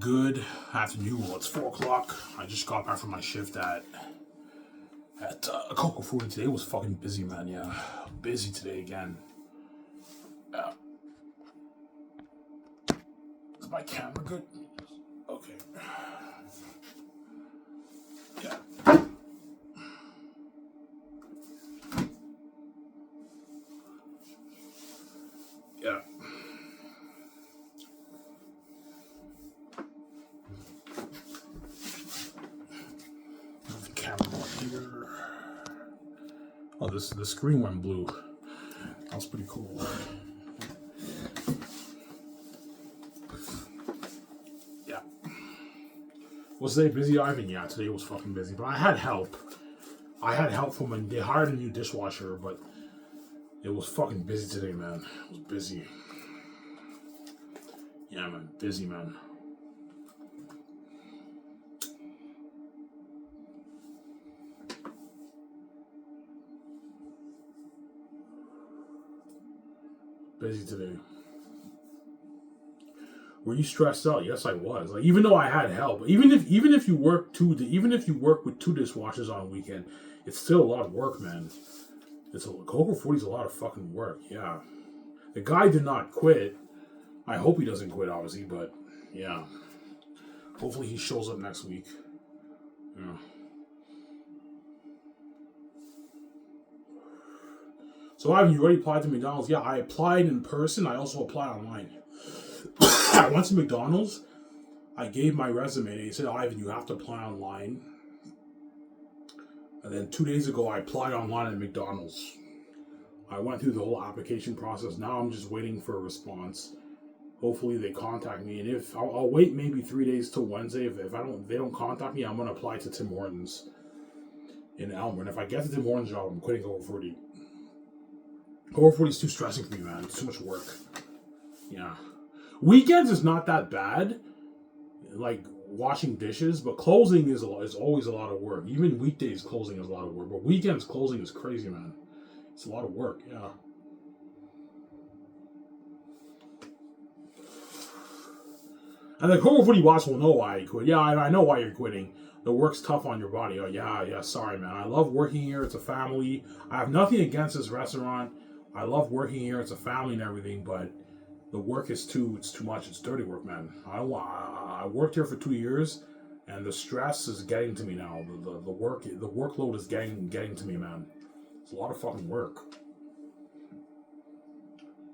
Good afternoon. Well, it's 4 o'clock. I just got back from my shift at Coco Food. Today was fucking busy, man. Yeah, busy today again. Yeah. Is my camera good? Okay. Yeah. Yeah. Move the camera more here. Oh, the screen went blue. That's pretty cool. Yeah. Was today busy, Ivan? Yeah, today was fucking busy. But I had help. I had help from when they hired a new dishwasher, but it was fucking busy today, man. It was busy. Yeah, man. Busy, man. Busy today. Were you stressed out? Yes, I was. Like, even though I had help, even if you work with two dishwashers on a weekend, it's still a lot of work, man. Coco 40 is a lot of fucking work. Yeah, the guy did not quit. I hope he doesn't quit, obviously, but yeah. Hopefully he shows up next week. Yeah. So, Ivan, you already applied to McDonald's? Yeah, I applied in person. I also applied online. I went to McDonald's. I gave my resume. They said, Ivan, you have to apply online. And then 2 days ago, I applied online at McDonald's. I went through the whole application process. Now I'm just waiting for a response. Hopefully they contact me. And if I'll wait maybe 3 days till Wednesday. If they don't contact me, I'm gonna apply to Tim Hortons in Elmer. And if I get the Tim Hortons job, I'm quitting Coco 40. Coco 40 is too stressing for me, man. It's too much work. Yeah. Weekends is not that bad, like washing dishes, but closing is always a lot of work. Even weekdays closing is a lot of work, but weekends closing is crazy, man. It's a lot of work, yeah. And the Coco 40 boss will know why I quit. Yeah, I know why you're quitting. The work's tough on your body. Oh, yeah, sorry, man. I love working here. It's a family. I have nothing against this restaurant. I love working here. It's a family and everything, but the work is too much. It's dirty work, man. I worked here for 2 years, and the stress is getting to me now. The workload is getting to me, man. It's a lot of fucking work.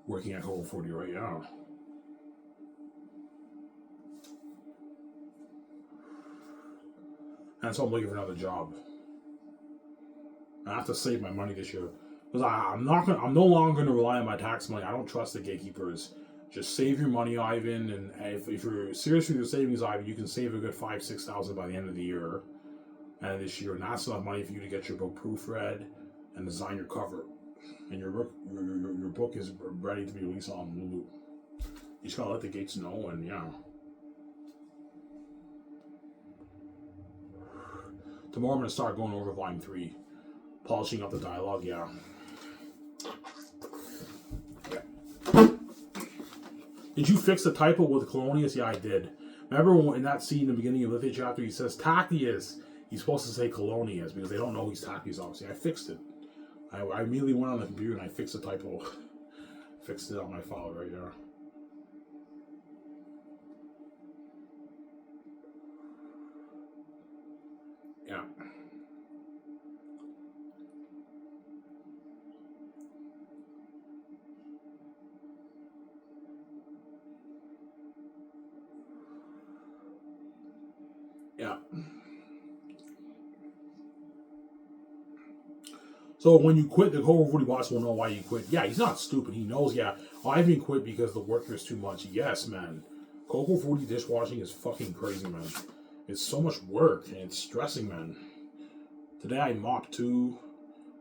Working at Coco 40 right now. And so I'm looking for another job. I have to save my money this year. Because I'm no longer gonna rely on my tax money. I don't trust the gatekeepers. Just save your money, Ivan, and if you're serious with your savings, Ivan, you can save a good $5,000-6,000 by the end of the year, and this year, and that's enough money for you to get your book proofread and design your cover, and your book is ready to be released on Lulu. You just gotta let the gates know, and yeah. Tomorrow I'm gonna start going over volume 3, polishing up the dialogue. Yeah. Did you fix the typo with Colonius? Yeah, I did. Remember in that scene in the beginning of the fifth chapter, he says Tactius. He's supposed to say Colonius because they don't know he's Tactius, obviously. I fixed it. I immediately went on the computer and I fixed the typo. Fixed it on my file right here. Yeah. Yeah. So when you quit, the Coco 40 boss will know why you quit. Yeah, he's not stupid. He knows, yeah, Ivan quit because the work is too much. Yes, man. Coco 40 dishwashing is fucking crazy, man. It's so much work and it's stressing, man. Today I mopped too.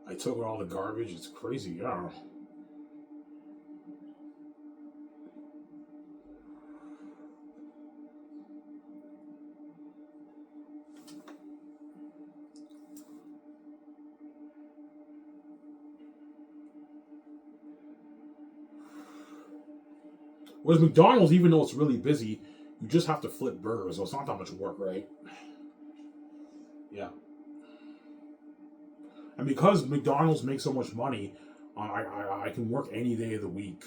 I took out all the garbage. It's crazy, yeah. Whereas McDonald's, even though it's really busy, You just have to flip burgers, so it's not that much work, right? Yeah. And because McDonald's makes so much money, I can work any day of the week.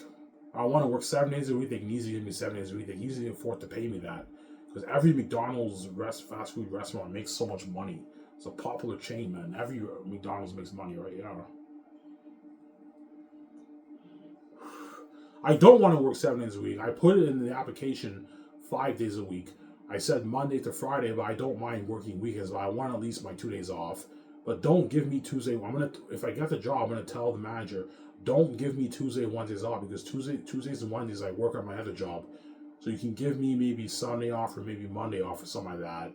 I want to work 7 days a week. They can easily give me 7 days a week. They can easily afford to pay me that. Because every McDonald's fast food restaurant makes so much money. It's a popular chain, man. Every McDonald's makes money, right? Yeah. I don't want to work 7 days a week. I put it in the application 5 days a week. I said Monday to Friday, but I don't mind working weekends. But I want at least my 2 days off. But don't give me Tuesday. If I get the job, I'm gonna tell the manager, don't give me Tuesday and Wednesdays off, because Tuesdays and Wednesdays I work at my other job. So you can give me maybe Sunday off or maybe Monday off or something like that.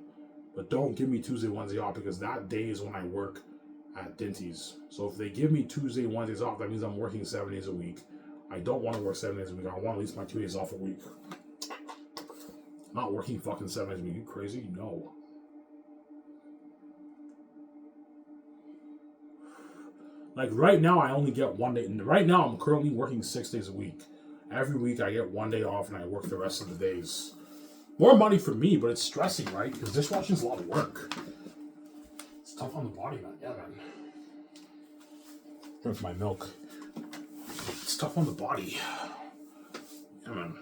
But don't give me Tuesday, Wednesday off, because that day is when I work at Dinty's. So if they give me Tuesday and Wednesdays off, that means I'm working 7 days a week. I don't want to work 7 days a week. I want at least my 2 days off a week. I'm not working fucking 7 days a week. You crazy? No. Like right now, I only get 1 day. Right now, I'm currently working 6 days a week. Every week, I get 1 day off and I work the rest of the days. More money for me, but it's stressing, right? Because dishwashing is a lot of work. It's tough on the body, man. Yeah, man. Drink my milk. It's tough on the body. Yeah, man.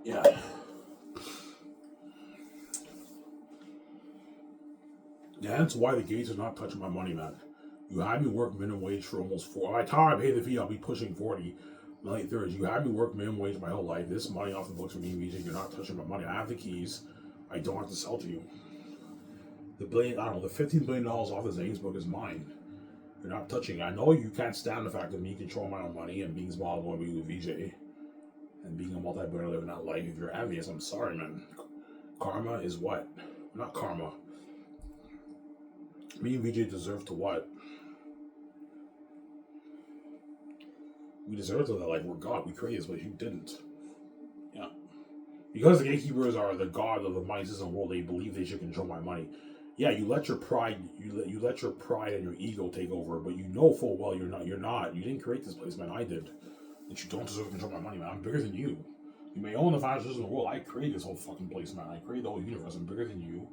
Yeah. Yeah, that's why the gates are not touching my money, man. You had me work minimum wage for almost 4. By the time I pay the fee, I'll be pushing 40. Late thirds. You had me work minimum wage my whole life. This money off the books for me, VJ. You're not touching my money. I have the keys. I don't have to sell to you. The $15 billion off the Xanus book is mine. You're not touching it. I know you can't stand the fact of me controlling my own money and being small boy with VJ and being a multi-billionaire living that life. If you're envious, I'm sorry, man. Karma is what? Not karma. Me and VJ deserve to what? We deserve to that. Like, we're God. We created this, but you didn't. Yeah. Because the gatekeepers are the god of the money system world, they believe they should control my money. Yeah, you let your pride, you let your pride and your ego take over, but you know full well you're not. You didn't create this place, man. I did. And you don't deserve to control my money, man. I'm bigger than you. You may own the financial system of the world. I created this whole fucking place, man. I created the whole universe. I'm bigger than you.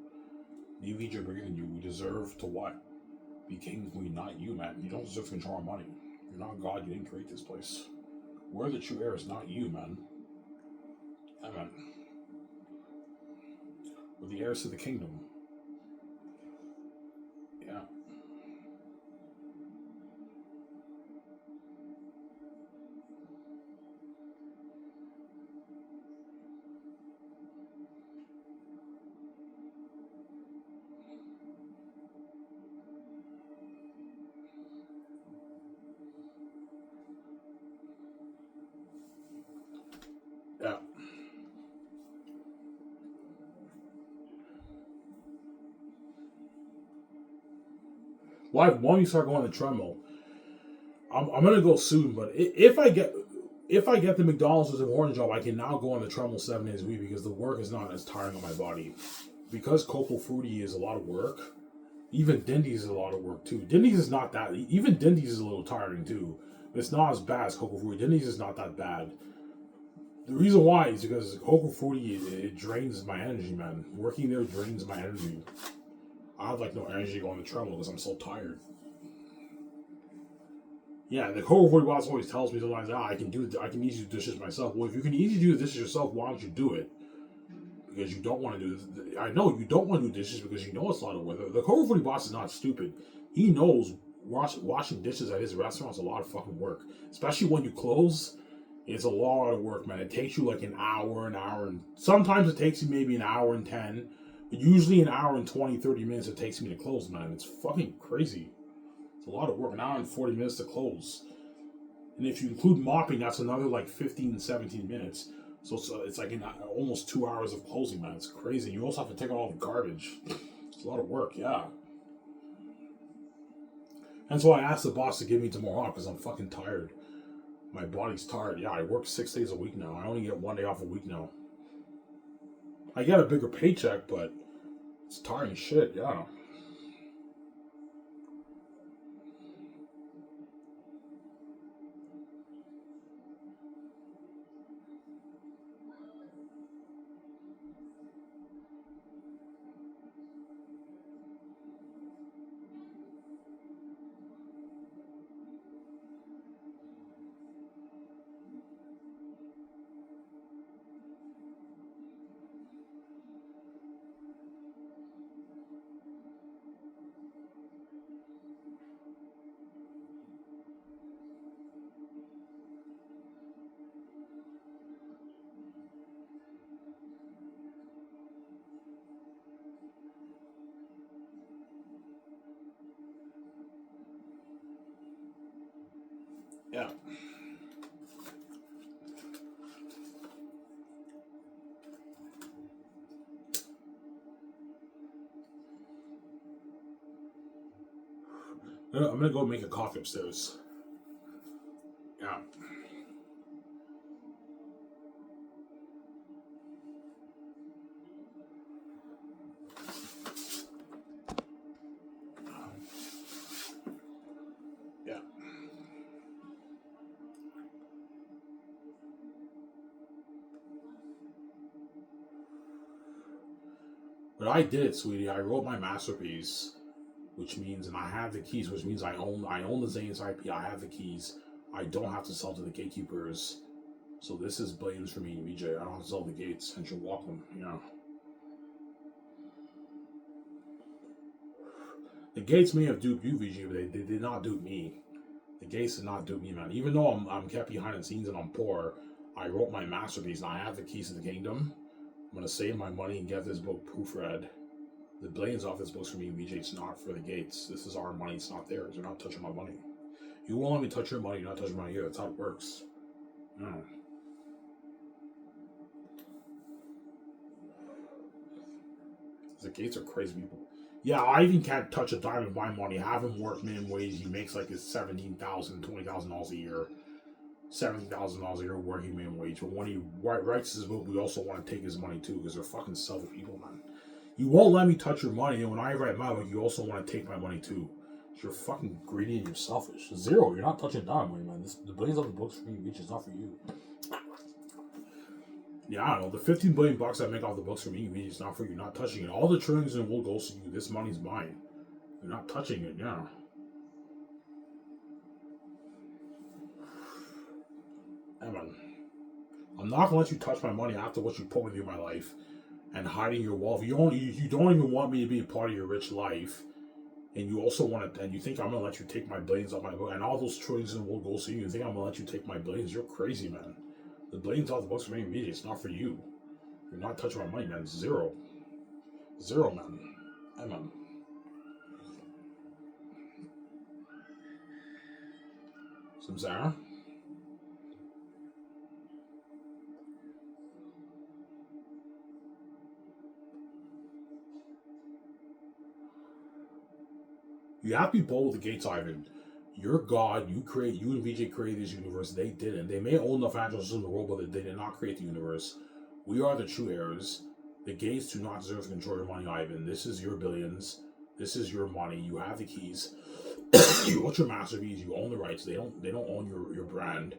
You each are bigger than you. We deserve to what? Be king and queen, not you, man. You don't deserve to control our money. You're not God. You didn't create this place. We're the true heirs, not you, man. Yeah, man. We're the heirs to the kingdom. Yeah. Yeah. Well, when you start going to treadmill, I'm gonna go soon. But if I get the McDonald's as a morning job, I can now go on the treadmill 7 days a week because the work is not as tiring on my body. Because Cocoa Fruity is a lot of work. Even Dindy's is a lot of work too. Dindy's is not that. Even Dindy's is a little tiring too. It's not as bad as Cocoa Fruity. Dindy's is not that bad. The reason why is because Cocoa Fruity it drains my energy, man. Working there drains my energy. I have like no energy going to treadmill because I'm so tired. Yeah, the Cocoa Fruity boss always tells me sometimes, I can easily do dishes myself. Well, if you can easily do the dishes yourself, why don't you do it? Because you don't want to do this. I know you don't want to do dishes because you know it's a lot of work. The Cocoa Fruity boss is not stupid. He knows washing dishes at his restaurant is a lot of fucking work. Especially when you close, it's a lot of work, man. It takes you like an hour, and sometimes it takes you maybe an hour and 10. But usually an hour and 20, 30 minutes it takes me to close, man. It's fucking crazy. It's a lot of work. An hour and 40 minutes to close. And if you include mopping, that's another like 15, 17 minutes. So it's like almost 2 hours of closing, man. It's crazy. You also have to take out all the garbage. It's a lot of work, yeah. And so I asked the boss to give me tomorrow off because I'm fucking tired. My body's tired. Yeah, I work 6 days a week now. I only get 1 day off a week now. I get a bigger paycheck, but it's tiring shit, yeah. Yeah. I'm gonna go make a coffee upstairs. Yeah. Yeah. But I did it, sweetie. I wrote my masterpiece, which means, and I have the keys, which means I own the Xanus IP. I have the keys. I don't have to sell to the gatekeepers. So this is blames for me, VJ. I don't have to sell the gates, and you're welcome. The gates may have duped you, VJ, but they did not dupe me. The gates did not dupe me, man. Even though I'm kept behind the scenes and I'm poor, I wrote my masterpiece and I have the keys to the kingdom. I'm gonna save my money and get this book proofread. The billions off this book's for me, VJ. It's not for the gates. This is our money. It's not theirs. You're not touching my money. You won't let me touch your money. You're not touching my here. That's how it works. No. The gates are crazy people. Yeah, I even can't touch a dime of my money. Have him work minimum wage. He makes like his $17,000, $20,000 a year. $70,000 a year working minimum wage. But when he writes his book, we also want to take his money too, because they're fucking selfish people, man. You won't let me touch your money, and when I write my book, you also want to take my money too. You're fucking greedy and you're selfish. Zero, you're not touching dime money, man. The billions of the books for me, which is not for you. Yeah, I don't know. The 15 billion bucks I make off the books for me, it's not for you. You're not touching it. All the trillions in the world goes to you. This money's mine. You're not touching it, yeah. Evan, I'm not gonna let you touch my money after what you put me through my life and hiding your wealth. You don't even want me to be a part of your rich life, and you also want to, and you think I'm gonna let you take my billions off my book, and all those trillions in the world goes to you. You think I'm gonna let you take my billions? You're crazy, man. The billions off the books for me immediately. It's not for you. You're not touching my money, man. Zero, zero, man. Evan. Samsara. You have to be bold with the gates, Ivan. You're God. You and VJ created this universe. They didn't. They may own the financial system in the world, but they did not create the universe. We are the true heirs. The gates do not deserve to control your money, Ivan. This is your billions. This is your money. You have the keys. You own your masterpiece. You own the rights. They don't own your brand.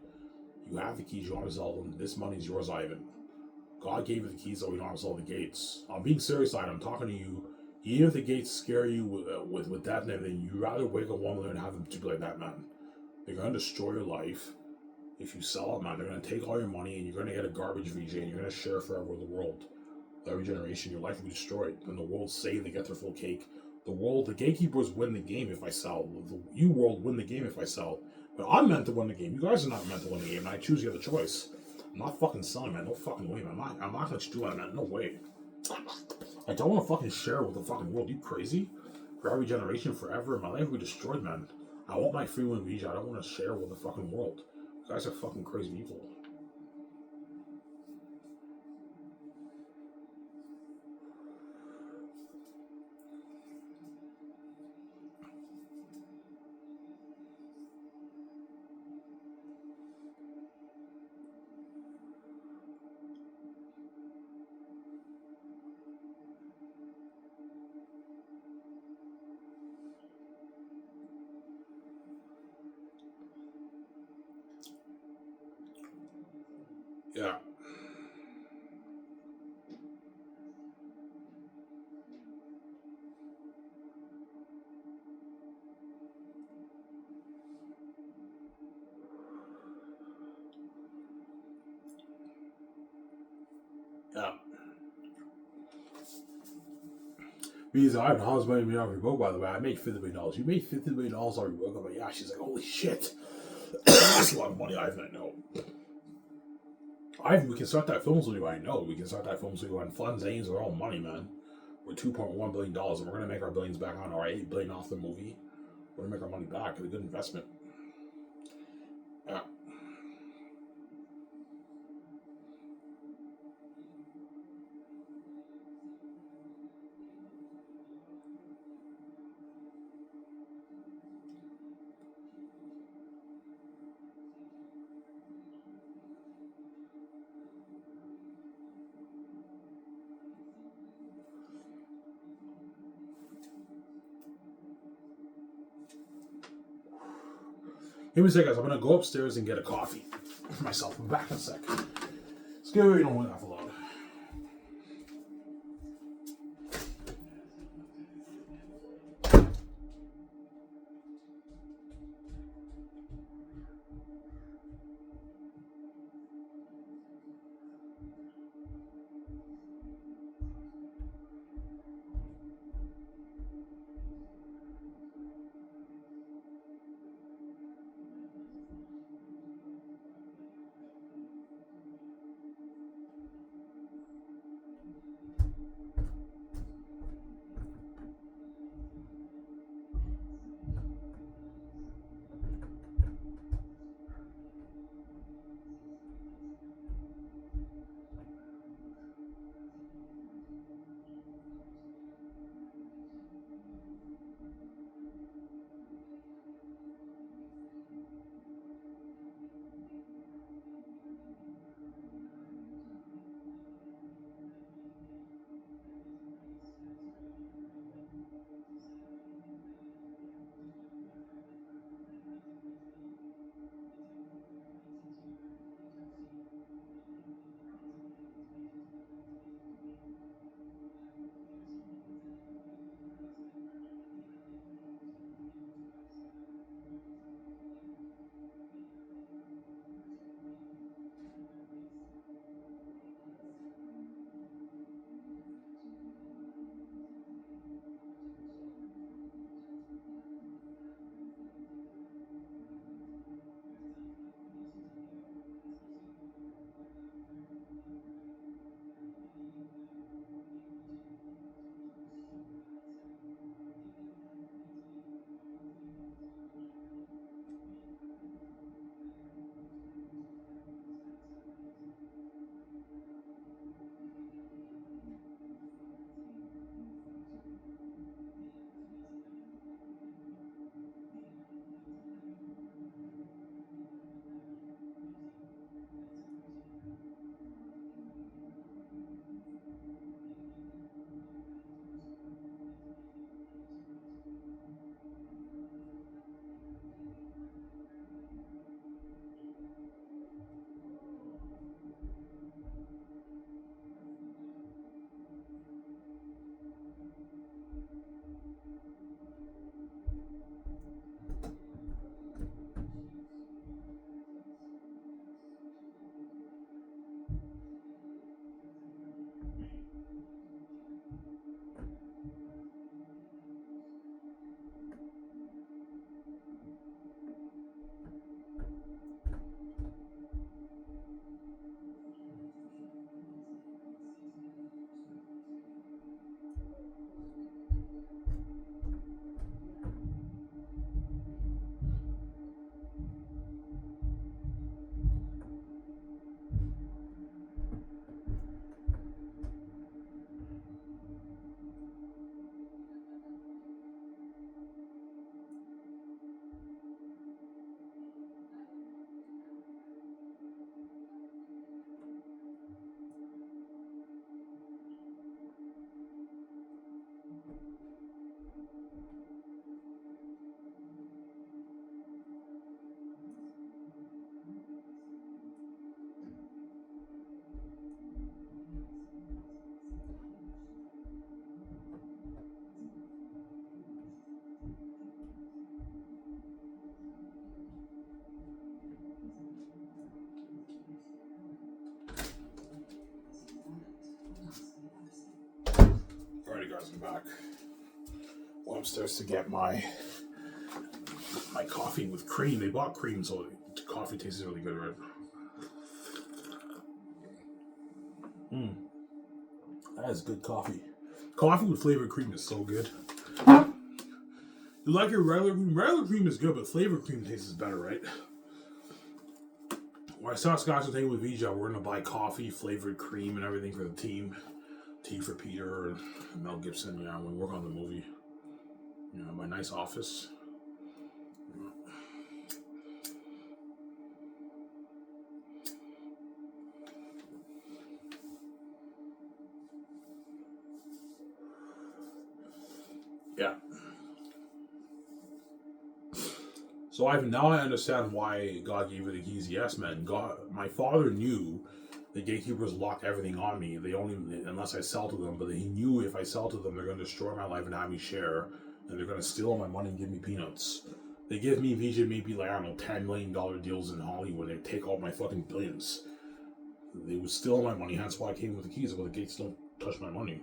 You have the keys. You want to sell them. This money is yours, Ivan. God gave you the keys, so we don't have to sell the gates. I'm being serious, Ivan. I'm talking to you. Even if the gates scare you with that and everything, you'd rather wake up one day and have them to be like that, man. They're gonna destroy your life if you sell it, man. They're gonna take all your money and you're gonna get a garbage VJ and you're gonna share forever with the world. Every generation, your life will be destroyed. When the world's saved, they get their full cake. The gatekeepers win the game if I sell. You world win the game if I sell. But I'm meant to win the game. You guys are not meant to win the game, and I choose the other choice. I'm not fucking selling, man. No fucking way, man. I'm not gonna let you do that, man. No way. I don't want to fucking share with the fucking world. You crazy? For every generation, forever, my life will be destroyed, man. I want my free will visa. I don't want to share with the fucking world. You guys are fucking crazy people. Yeah. Yeah. Because I have dollars money me off your book, by the way. I made $50 million. You made $50 million off your book. I'm like, yeah. She's like, holy shit. That's a lot of money. I know. We can start that film studio. I know. We can start that film studio and fund Zane's our own money, man. We're $2.1 billion, and we're gonna make our billions back on our $8 billion off the movie. We're gonna make our money back. It's a good investment. Yeah. Give me a sec, guys. I'm gonna go upstairs and get a coffee for myself. I'm back in a sec. Let's go. You don't want that for long. guys, I'm back. Went upstairs to get my coffee with cream. They bought cream, so the coffee tastes really good, right? That is good coffee. Coffee with flavored cream is so good. You like your regular cream? Regular cream is good, but flavored cream tastes better, right? When I saw Scotch thing with VJ, we're gonna buy coffee, flavored cream, and everything for the team. Tea for Peter and Mel Gibson. Yeah, when we work on the movie. You know, my nice office. Yeah. So now I understand why God gave me the keys. Yes, man. God, my father knew the gatekeepers lock everything on me. They only unless I sell to them. But he knew if I sell to them, they're going to destroy my life and have me share, and they're going to steal all my money and give me peanuts. They give me VJ maybe like I don't know $10 million deals in Hollywood. They take all my fucking billions. They would steal my money. Hence why I came with the keys. But the gates don't touch my money.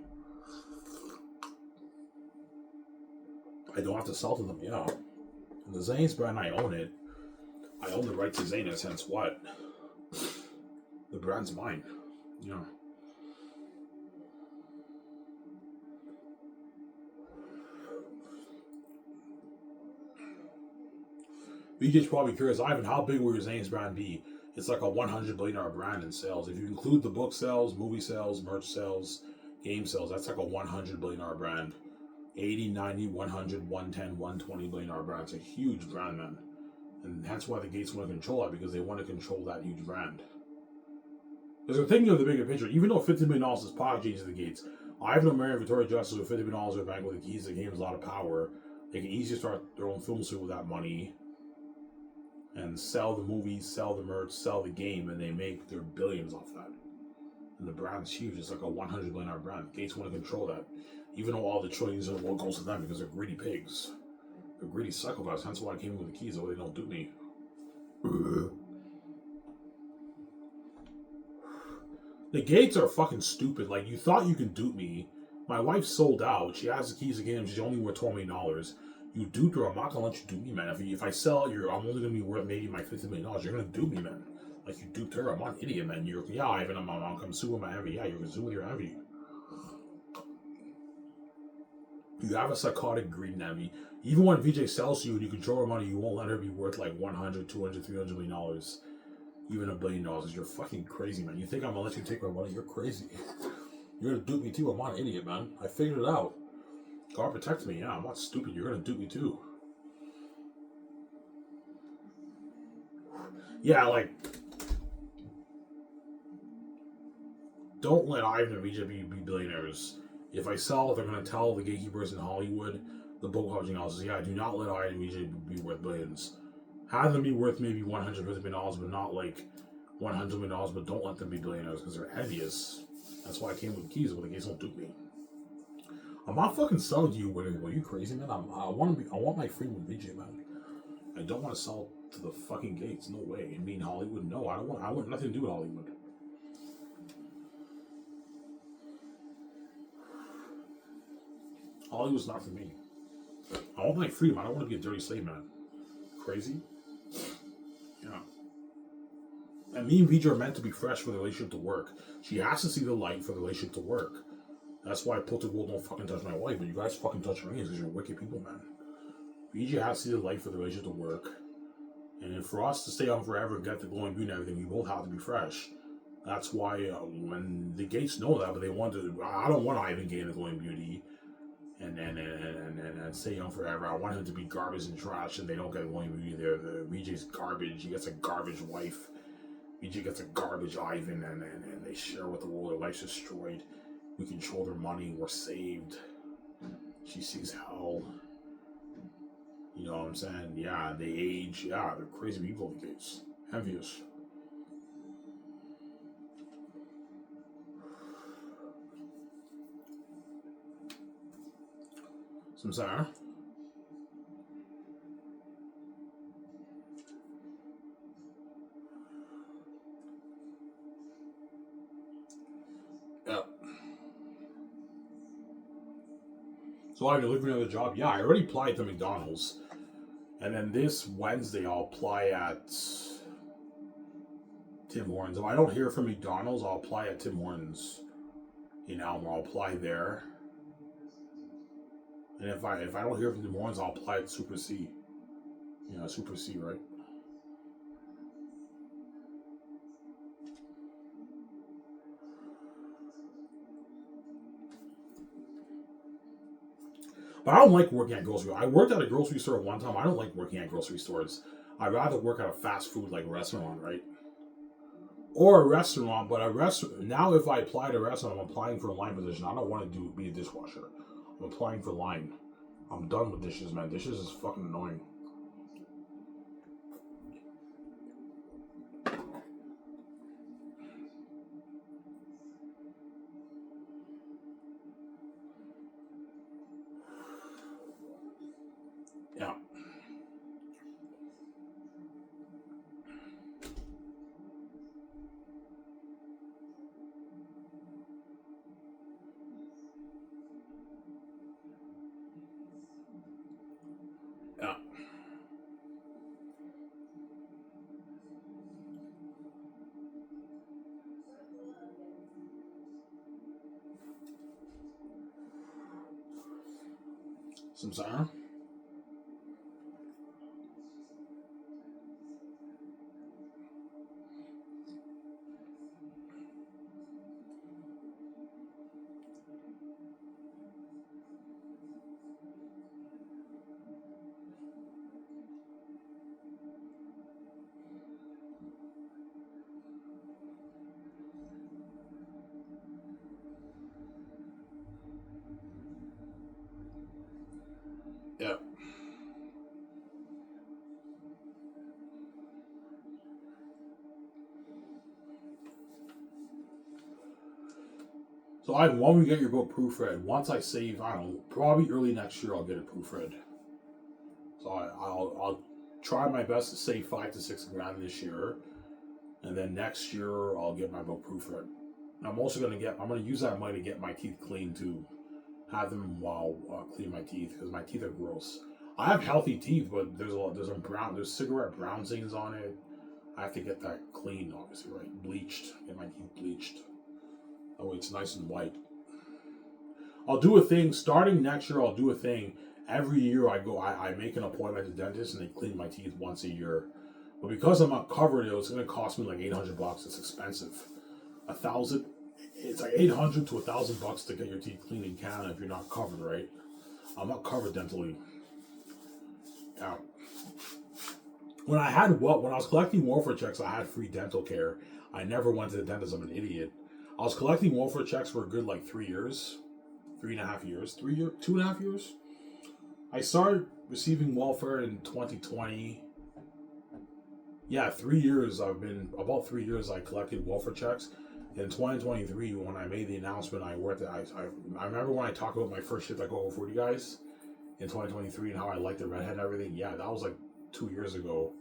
I don't have to sell to them. Yeah. And the Xanus brand, I own it. I own the right to Xanus, hence what? The brand's mine. You know. VJ's probably curious, Ivan, how big will your Xanus brand be? It's like a $100 billion brand in sales. If you include the book sales, movie sales, merch sales, game sales, that's like a $100 billion brand. 80, 90, 100, 110, $120 billion brand. It's a huge brand, man. And that's why the gates want to control it, because they want to control that huge brand. Because they're thinking of the bigger picture. Even though $50 million is pocket change to the gates, Ivan and Mary Victoria Justice with $50 million in their bank with the keys, the game has a lot of power. They can easily start their own film studio with that money and sell the movies, sell the merch, sell the game, and they make their billions off that. And the brand's huge. It's like a $100 billion brand. Gates want to control that. Even though all the trillions in the world goes to them because they're greedy pigs. They're greedy psychopaths. Hence why I came with the keys, so they don't do me. The gates are fucking stupid. Like, you thought you could dupe me. My wife sold out. She has the keys again. She's only worth $12 million. You duped her. I'm not gonna let you dupe me, man. If I sell, I'm only gonna be worth maybe my $50 million. You're gonna dupe me, man. Like, you duped her. I'm not an idiot, man. Ivan, I'm consuming my envy. Yeah, you're consuming your envy. You have a psychotic greed and envy. Even when VJ sells to you and you control her money, you won't let her be worth like $100, $200, $300 million. Even $1 billion. You're fucking crazy, man. You think I'm gonna let you take my money? You're crazy. You're gonna dupe me too. I'm not an idiot, man. I figured it out. God protects me. Yeah, I'm not stupid. You're gonna dupe me too. Yeah, like, don't let Ivan and VJ be billionaires. If I sell, they're gonna tell the gatekeepers in Hollywood, the book publishing houses, yeah, do not let Ivan and VJ be worth billions. Have them be worth maybe $150 million, but not like $100 million, but don't let them be billionaires because they're envious. That's why I came with the keys, but the gates don't dupe me. I'm not fucking selling to you, are you crazy, man? I want my freedom with VJ, man. I don't want to sell to the fucking gates. No way. I mean, Hollywood, no. I want nothing to do with Hollywood. Hollywood's not for me. I want my freedom. I don't want to be a dirty slave, man. Crazy? Yeah. And me and VJ are meant to be fresh for the relationship to work. She has to see the light for the relationship to work. That's why Puerto Gold don't fucking touch my wife, but you guys fucking touch me because you're wicked people, man. VJ has to see the light for the relationship to work. And for us to stay on forever and get the glowing beauty and everything, we both have to be fresh. That's why when the gates know that, but they want to, I don't want Ivan gain the glowing beauty and stay young forever. I want him to be garbage and trash, and they don't get glowing beauty. The VJ's garbage. He gets a garbage wife. VJ gets a garbage Ivan, and they share with the world. Their life's destroyed. We control their money. We're saved. She sees hell. You know what I'm saying? Yeah, they age. Yeah, they're crazy people, the gates. Envious. Samsara? Yep. So I've been looking for another job. Yeah, I already applied to McDonald's. And then this Wednesday, I'll apply at Tim Hortons. If I don't hear from McDonald's, I'll apply at Tim Hortons. I'll apply there. And if I don't hear from Tim Hortons, I'll apply at Super C. Super C, right? But I don't like working at grocery. I worked at a grocery store one time. I don't like working at grocery stores. I'd rather work at a fast food like restaurant, right? Or a restaurant, but a restaurant. Now, if I apply to a restaurant, I'm applying for a line position. I don't want to be a dishwasher. I'm applying for line. I'm done with dishes, man. Dishes is fucking annoying. Yeah. Yeah. Samsara? Yeah. So when we get your book proofread, once I save, I don't know, probably early next year, I'll get it proofread. So I'll try my best to save $5 to $6 grand this year, and then next year I'll get my book proofread. I'm also I'm gonna use that money to get my teeth cleaned too. Have them clean my teeth because my teeth are gross. I have healthy teeth, but there's cigarette brown stains on it. I have to get that cleaned, obviously, right? Bleached. Get my teeth bleached. That way it's nice and white. I'll do a thing starting next year. I'll do a thing every year. I make an appointment at the dentist and they clean my teeth once a year. But because I'm not covered, it's going to cost me like $800. It's expensive. It's like $800 to $1,000 to get your teeth cleaned in Canada if you're not covered, right? I'm not covered dentally. Yeah. When I was collecting welfare checks, I had free dental care. I never went to the dentist. I'm an idiot. I was collecting welfare checks for a good like 3 years, 3.5 years, 2.5 years. I started receiving welfare in 2020. Yeah, 3 years. About 3 years I collected welfare checks. In 2023, when I made the announcement, I remember when I talked about my first shift I go over for you guys in 2023 and how I liked the redhead and everything. Yeah, that was like 2 years ago.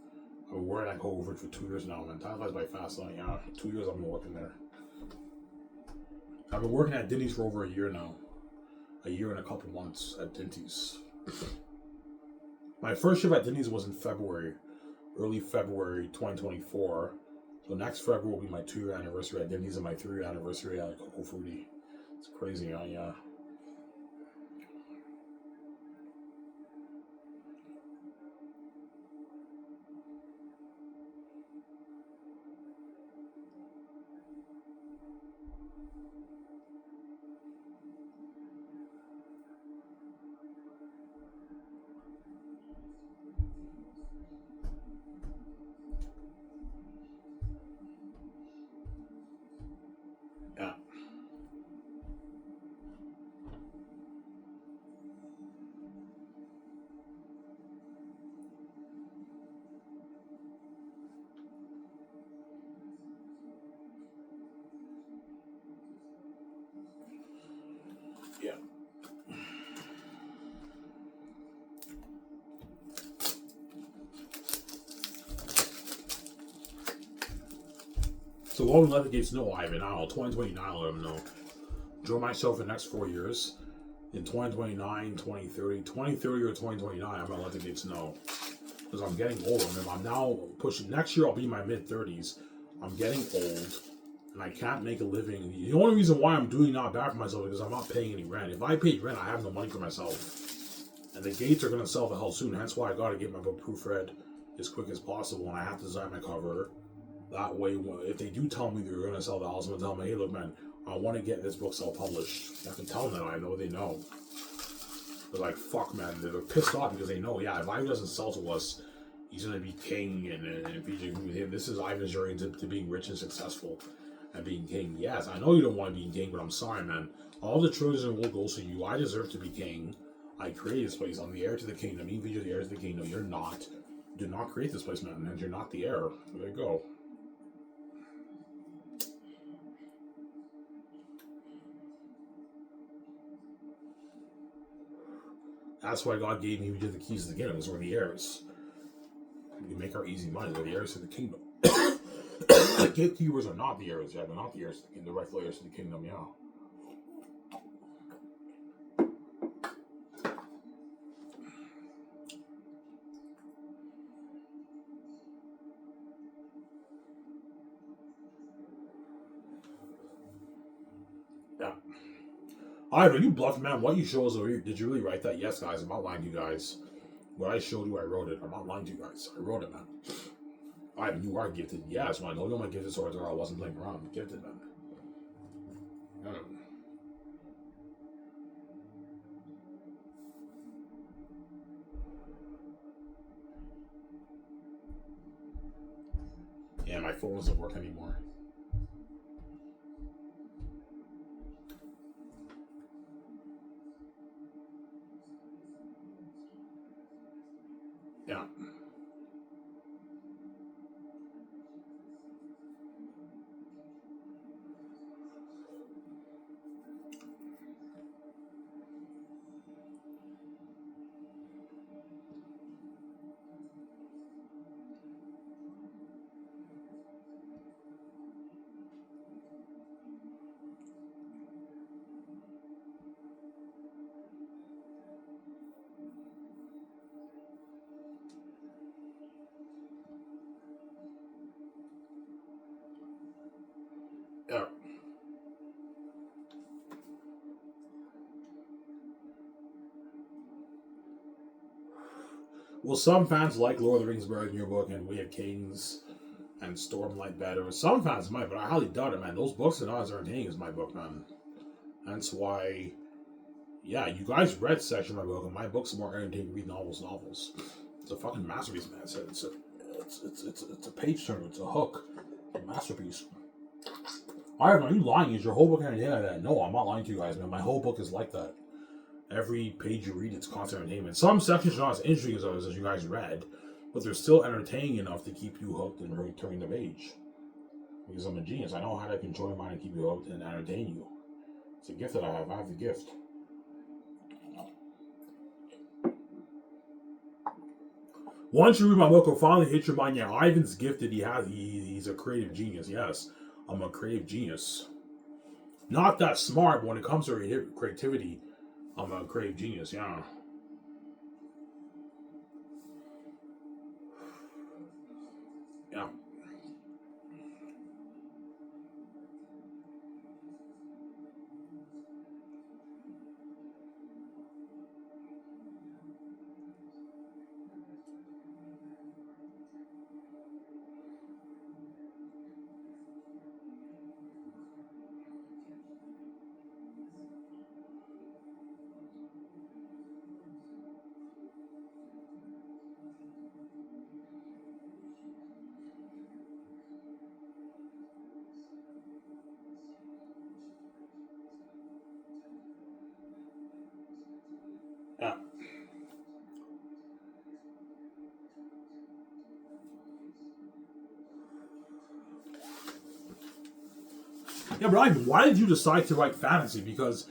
I've been working at Go Over for 2 years now, man. Time flies by fast. Like, yeah, 2 years I've been working there. I've been working at Denny's for over a year now. A year and a couple months at Denny's. My first shift at Denny's was in early February 2024. So next February will be my 2-year anniversary at Denny's and my 3-year anniversary at Coco Foodie. It's crazy, huh? Yeah. Yeah. Yeah. So Logan Leathergate's no Ivan. I don't know, 2029, I'll let him know. Enjoy myself for the next 4 years. in 2029, 2030, 2030 or 2029, I'm gonna let the kids know. Because I'm getting older. I mean, I'm now pushing, next year I'll be in my mid-30s. I'm getting old, and I can't make a living. The only reason why I'm doing not bad for myself is because I'm not paying any rent. If I paid rent, I have no money for myself. And the gates are gonna sell the hell soon, hence why I gotta get my book proofread as quick as possible, and I have to design my cover. That way, if they do tell me they're gonna sell the house, I'm gonna tell them, hey, look, man, I want to get this book self-published. I can tell them that. I know they know. They're like, fuck, man. They're pissed off because they know, yeah, if Ivan doesn't sell to us, he's going to be king. And if he's with him, this is Ivan's journey to being rich and successful and being king. Yes, I know you don't want to be king, but I'm sorry, man. All the trillions and world goes to you. I deserve to be king. I created this place. I'm the heir to the kingdom. Me and Vijay are the heirs to the kingdom. You're not. You did not create this place, man. And you're not the heir. There you go. That's why God gave me the keys to the kingdom, because we're the heirs. We can make our easy money. We're the heirs to the kingdom. Gatekeepers are not the heirs, yeah. They're not the heirs to the kingdom. The rightful heirs to the kingdom, yeah. Yeah. Ivan, you bluffed, man. What you show us over here, did you really write that? Yes, guys. I'm not lying to you guys. What I showed you, I wrote it. I'm not lying to you guys. I wrote it, man. Ivan, you are gifted. Yes, when I told you my gifted sword, I wasn't playing around. I'm gifted, man. Yeah, my phone doesn't work anymore. Yeah. Yeah. Well, some fans like Lord of the Rings better than your book, and We Have Kings and Stormlight better. Some fans might, but I highly doubt it, man. Those books are not as entertaining as my book, man. That's why, yeah, you guys read section of my book, and my book's more entertaining to read novels. It's a fucking masterpiece, man. It's a page turner. It's a hook. A masterpiece. Are you lying? Is your whole book entertaining like that? No, I'm not lying to you guys, man. My whole book is like that. Every page you read, it's constant entertainment. Some sections are not as interesting as others as you guys read, but they're still entertaining enough to keep you hooked and returning the page. Because I'm a genius. I know how to control your mind and keep you hooked and entertain you. It's a gift that I have. I have the gift. Once you read my book, it'll finally hit your mind. Yeah, Ivan's gifted. He's a creative genius. Yes, I'm a creative genius. Not that smart, but when it comes to creativity, I'm a creative genius. Yeah. Yeah. Yeah. Yeah, but Ivan, why did you decide to write fantasy? Because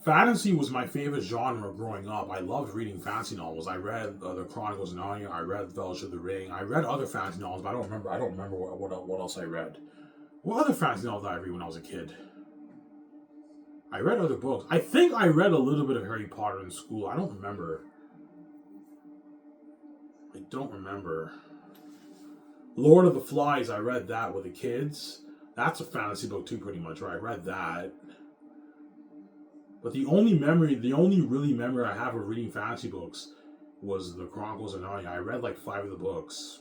fantasy was my favorite genre growing up. I loved reading fantasy novels. I read the Chronicles of Narnia. I read Fellowship of the Ring. I read other fantasy novels, but I don't remember. I don't remember what else I read. What other fantasy novels did I read when I was a kid? I read other books. I think I read a little bit of Harry Potter in school. I don't remember. I don't remember. Lord of the Flies, I read that with the kids. That's a fantasy book too, pretty much, right? I read that. But the only really memory I have of reading fantasy books was the Chronicles of Narnia. I read like 5 of the books.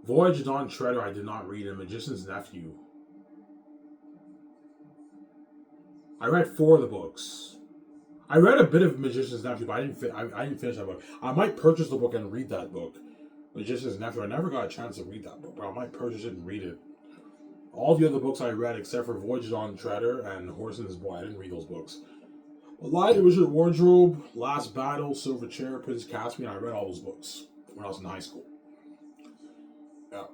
Voyage of Dawn Treader, I did not read. And Magician's Nephew. I read 4 of the books. I read a bit of Magician's Nephew, but I didn't finish that book. I might purchase the book and read that book. Magician's Nephew. I never got a chance to read that book, but I might purchase it and read it. All the other books I read, except for Voyage of Dawn Treader and Horse and His Boy, I didn't read those books. Lion, Wizard, Wardrobe, Last Battle, Silver Chair, Prince Caspian. I read all those books when I was in high school. Yeah.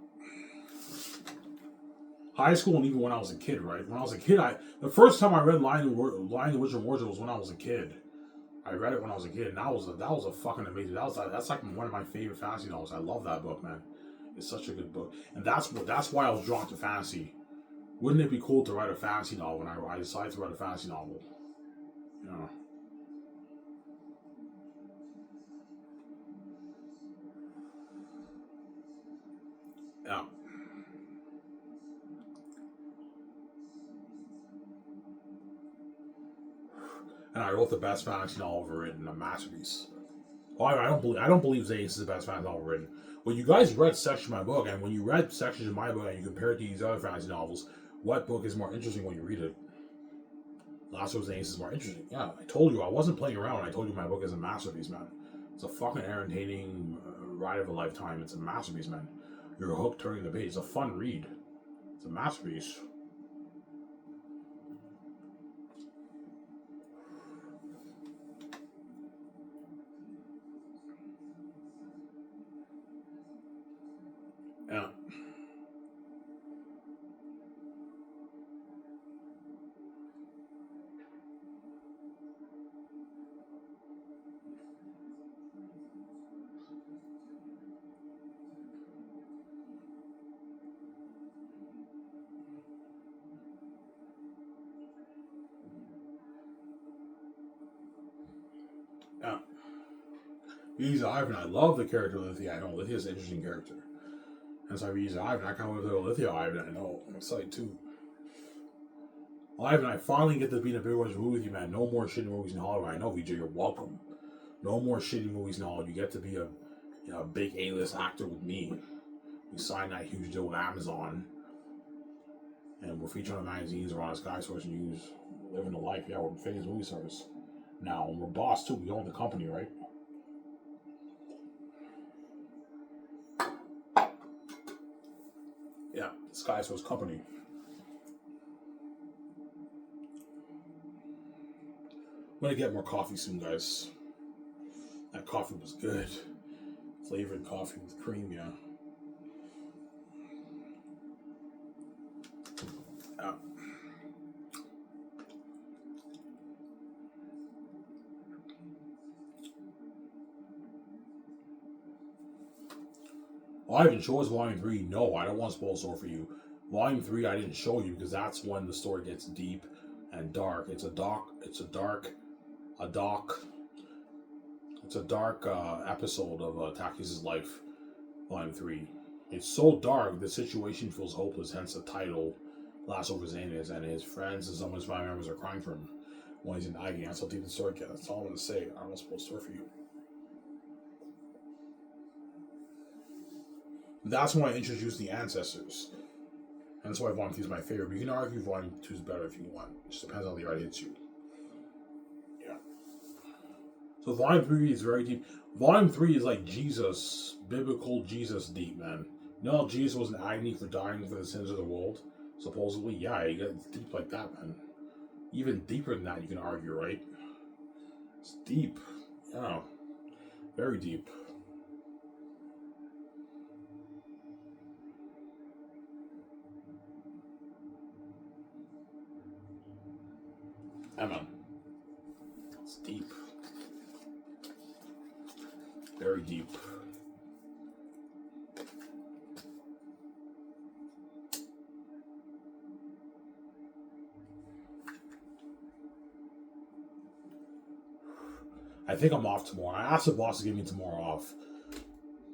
High school and even when I was a kid, right? When I was a kid, the first time I read Lion, Wizard, Wardrobe was when I was a kid. I read it when I was a kid, and that was a fucking amazing. That's like one of my favorite fantasy novels. I love that book, man. It's such a good book, and that's why I was drawn to fantasy. Wouldn't it be cool to write a fantasy novel? And I decided to write a fantasy novel. Yeah. Yeah. And I wrote the best fantasy novel ever written, a masterpiece. Well, I don't believe Xanus is the best fantasy novel written. Well, you guys read sections of my book, and when you read sections of my book and you compare it to these other fantasy novels, what book is more interesting when you read it? Last of Xanus is more interesting. Yeah, I told you I wasn't playing around when I told you my book is a masterpiece, man. It's a fucking entertaining ride of a lifetime. It's a masterpiece, man. You're hooked turning the page. It's a fun read. It's a masterpiece. Yeah. Yeah. He's Ivan. I love the character of Lithia. I know Lithia's an interesting character. And so I read Ivan. I can't wait to Lithia Ivan. I know. I'm excited too. Ivan, I finally get to be in a big movie with you, man. No more shitty movies in Hollywood. I know, VJ, you're welcome. No more shitty movies in Hollywood. You get to be a big A-list actor with me. We signed that huge deal with Amazon. And we're featured on magazines or on Sky Source News. Living the life. Yeah, we're famous movie stars. Now, we're boss too. We own the company, right? Yeah, Sky Source Company. I'm gonna get more coffee soon, guys. That coffee was good. Flavored coffee with cream, yeah. Ivan, show us Volume 3. No, I don't want to spoil the story for you. Volume 3 I didn't show you because that's when the story gets deep and dark. It's a dark episode of Taki's life, Volume 3. It's so dark, the situation feels hopeless, hence the title, Last Over Xanus, and his friends and some of his family members are crying for him when he's in agony. That's how deep the story gets. That's all I'm going to say. I don't want to spoil the story for you. That's when I introduced the ancestors. And that's why Volume 2 is my favorite. But you can argue Volume 2 is better if you want. It just depends on how the art hits you. Yeah. So Volume 3 is very deep. Volume 3 is like Jesus, biblical Jesus deep, man. You know how Jesus was in agony for dying for the sins of the world? Supposedly, yeah, you get deep like that, man. Even deeper than that, you can argue, right? It's deep. Yeah. Very deep. Yeah, man. It's deep. Very deep. I think I'm off tomorrow. I asked the boss to give me tomorrow off.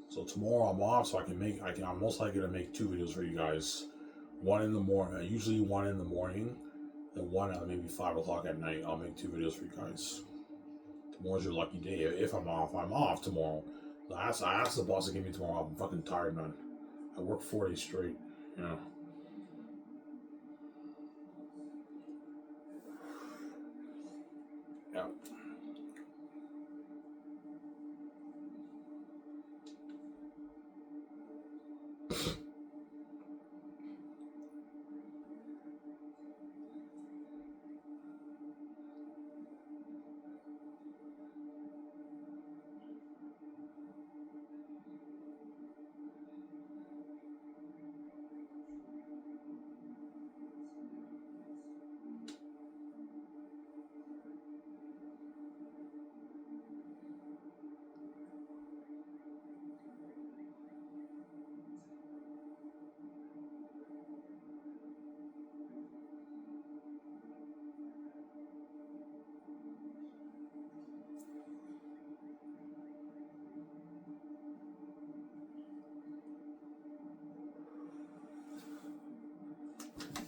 So tomorrow I'm off, so I'm most likely to make 2 videos for you guys. One in the morning, usually one in the morning, and one at maybe 5 o'clock at night. I'll make 2 videos for you guys. Tomorrow's your lucky day. If I'm off tomorrow. I asked the boss to give me tomorrow off. I'm fucking tired, man. I work 4 days straight, you know. Yeah.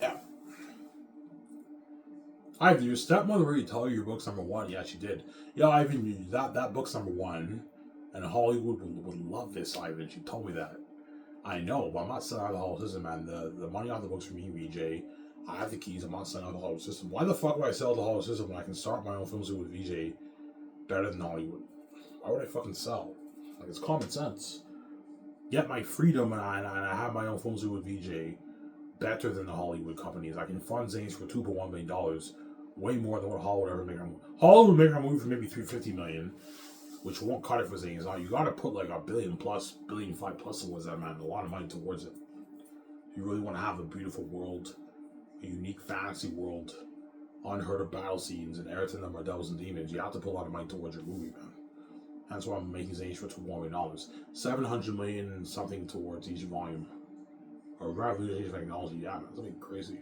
Yeah. Ivan, your stepmother already told you your book's number 1. Yeah, she did. Yeah, Ivan, that book's number 1. And Hollywood would love this, Ivan. She told me that. I know, but I'm not selling out the Hollywood system, man. The money off the books for me, VJ. I have the keys. I'm not selling out the Hollywood system. Why the fuck would I sell the Hollywood system when I can start my own film studio with VJ better than Hollywood? Why would I fucking sell? Like, it's common sense. Get my freedom and I have my own film studio with VJ better than the Hollywood companies. I can fund Xanus for $2.1 million, way more than what Hollywood ever make. Hollywood would make a movie for maybe $350 million, which won't cut it for Xanus. Now you got to put like $1 billion plus, $1.5 billion plus towards that, man. A lot of money towards it. You really want to have a beautiful world, a unique fantasy world, unheard of battle scenes, and everything that are devils and demons. You have to put a lot of money towards your movie, man. That's why I'm making Xanus for $2.1 million. $700 million something towards each volume. Or revolutionary technology, yeah, man. That's something crazy.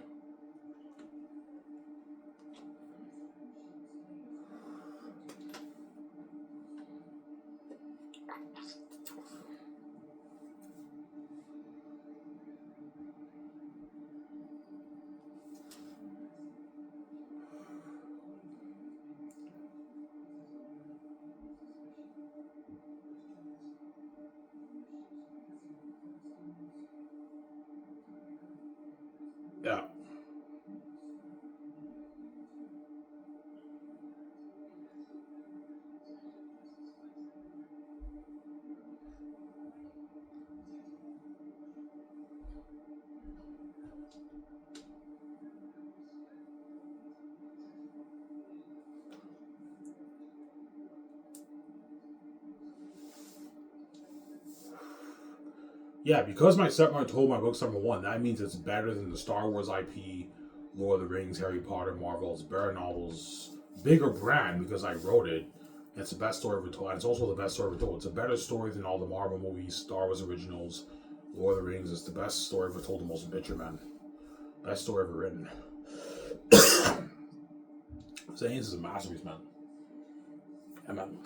Yeah. Yeah, because my stepmother told my book's number 1, that means it's better than the Star Wars IP, Lord of the Rings, Harry Potter, Marvel's, better novels, bigger brand because I wrote it. It's the best story ever told. And it's also the best story ever told. It's a better story than all the Marvel movies, Star Wars originals, Lord of the Rings. It's the best story ever told, the most picture, man. Best story ever written. Saying this is a masterpiece, man. Yeah, man.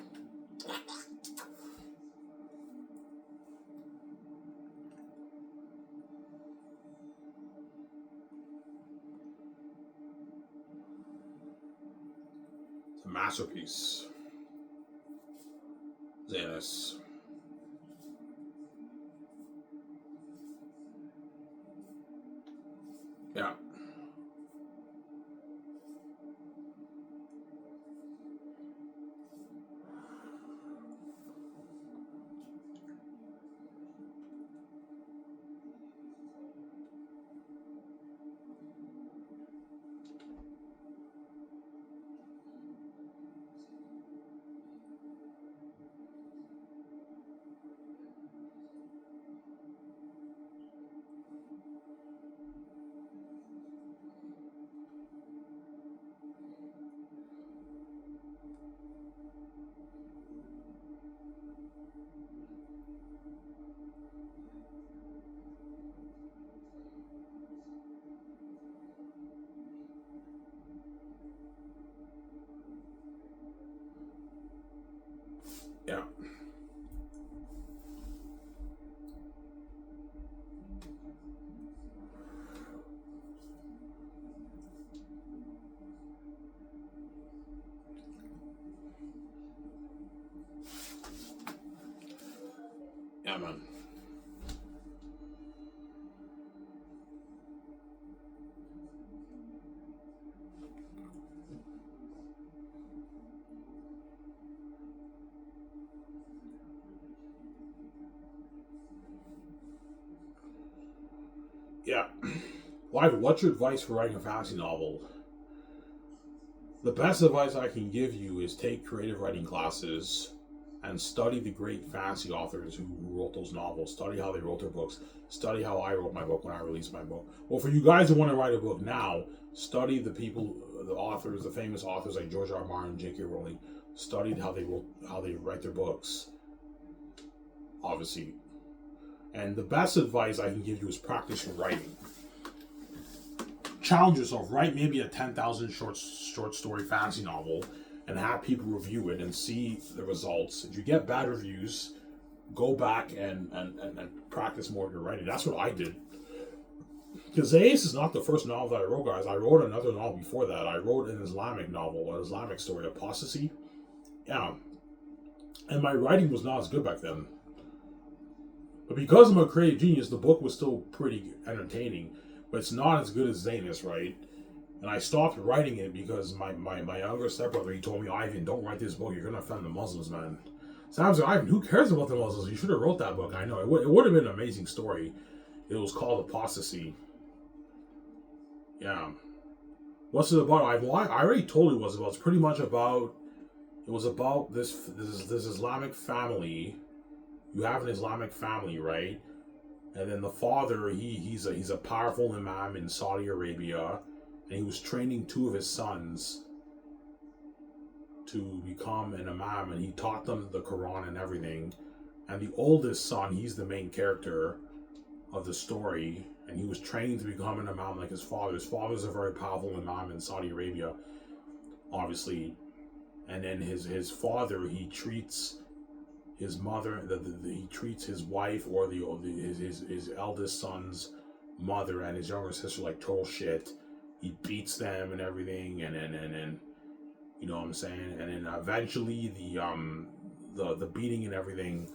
It's a masterpiece. Xanus. Yeah. Yeah. Yeah, man. Yeah. Live, what's your advice for writing a fantasy novel? The best advice I can give you is take creative writing classes and study the great fantasy authors who wrote those novels. Study how they wrote their books. Study how I wrote my book when I released my book. Well, for you guys who want to write a book now, study the people, the authors, the famous authors like George R. R. Martin, J.K. Rowling. Studied how they write their books. Obviously, and the best advice I can give you is practice your writing. Challenge yourself. Write maybe a 10,000 short story fantasy novel and have people review it and see the results. If you get bad reviews, go back and practice more of your writing. That's what I did. Because Xanus is not the first novel that I wrote, guys. I wrote another novel before that. I wrote an Islamic novel, an Islamic story, Apostasy. Yeah. And my writing was not as good back then. But because I'm a creative genius, the book was still pretty entertaining. But it's not as good as Xanus, right? And I stopped writing it because my younger stepbrother, he told me, Ivan, don't write this book. You're going to offend the Muslims, man. So I was like, Ivan, who cares about the Muslims? You should have wrote that book. I know. It would have been an amazing story. It was called Apostasy. Yeah. What's it about, Ivan? Well, I already told you what it was about. It's pretty much about... It was about this Islamic family. You have an Islamic family, right? And then the father, he's a powerful imam in Saudi Arabia, and he was training two of his sons to become an imam, and he taught them the Quran and everything. And the oldest son, he's the main character of the story, and he was training to become an imam like his father. His father's a very powerful imam in Saudi Arabia, obviously. And then his father, he treats his mother, he treats his wife or his eldest son's mother and his younger sister like total shit. He beats them and everything, and you know what I'm saying. And then eventually the beating and everything,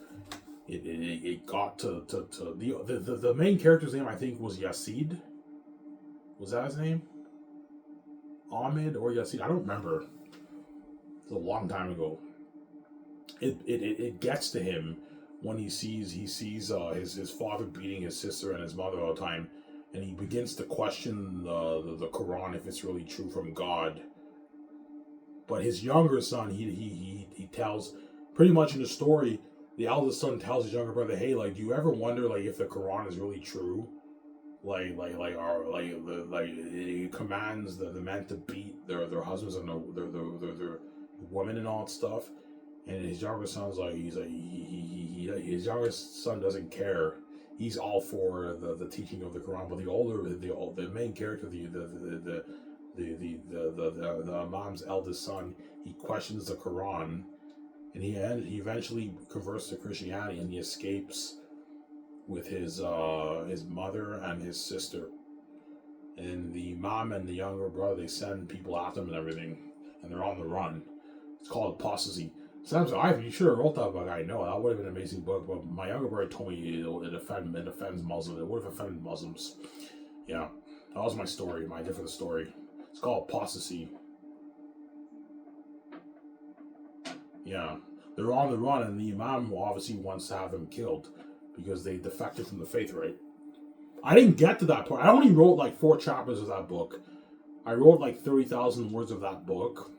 it got to the main character's name, I think, was Yasid. Was that his name? Ahmed or Yasid? I don't remember. It's a long time ago. It gets to him when he sees his father beating his sister and his mother all the time, and he begins to question the Quran, if it's really true from God. But his younger son, he tells, pretty much in the story, the eldest son tells his younger brother, hey, like, do you ever wonder like if the Quran is really true? Like it commands the men to beat their husbands and their women and all that stuff. And his younger son's like, his youngest son doesn't care. He's all for the teaching of the Quran, but the main character, the imam's eldest son, he questions the Quran, and he eventually converts to Christianity, and he escapes with his mother and his sister. And the mom and the younger brother, they send people after him and everything, and they're on the run. It's called Apostasy. Sounds like, Ivan, you should have wrote that book. I know that would have been an amazing book, but my younger brother told me it offends Muslims. It would have offended Muslims. Yeah, that was my story, my different story. It's called Apostasy. Yeah, they're on the run, and the Imam obviously wants to have them killed because they defected from the faith, right? I didn't get to that part. I only wrote like 4 chapters of that book. I wrote like 30,000 words of that book.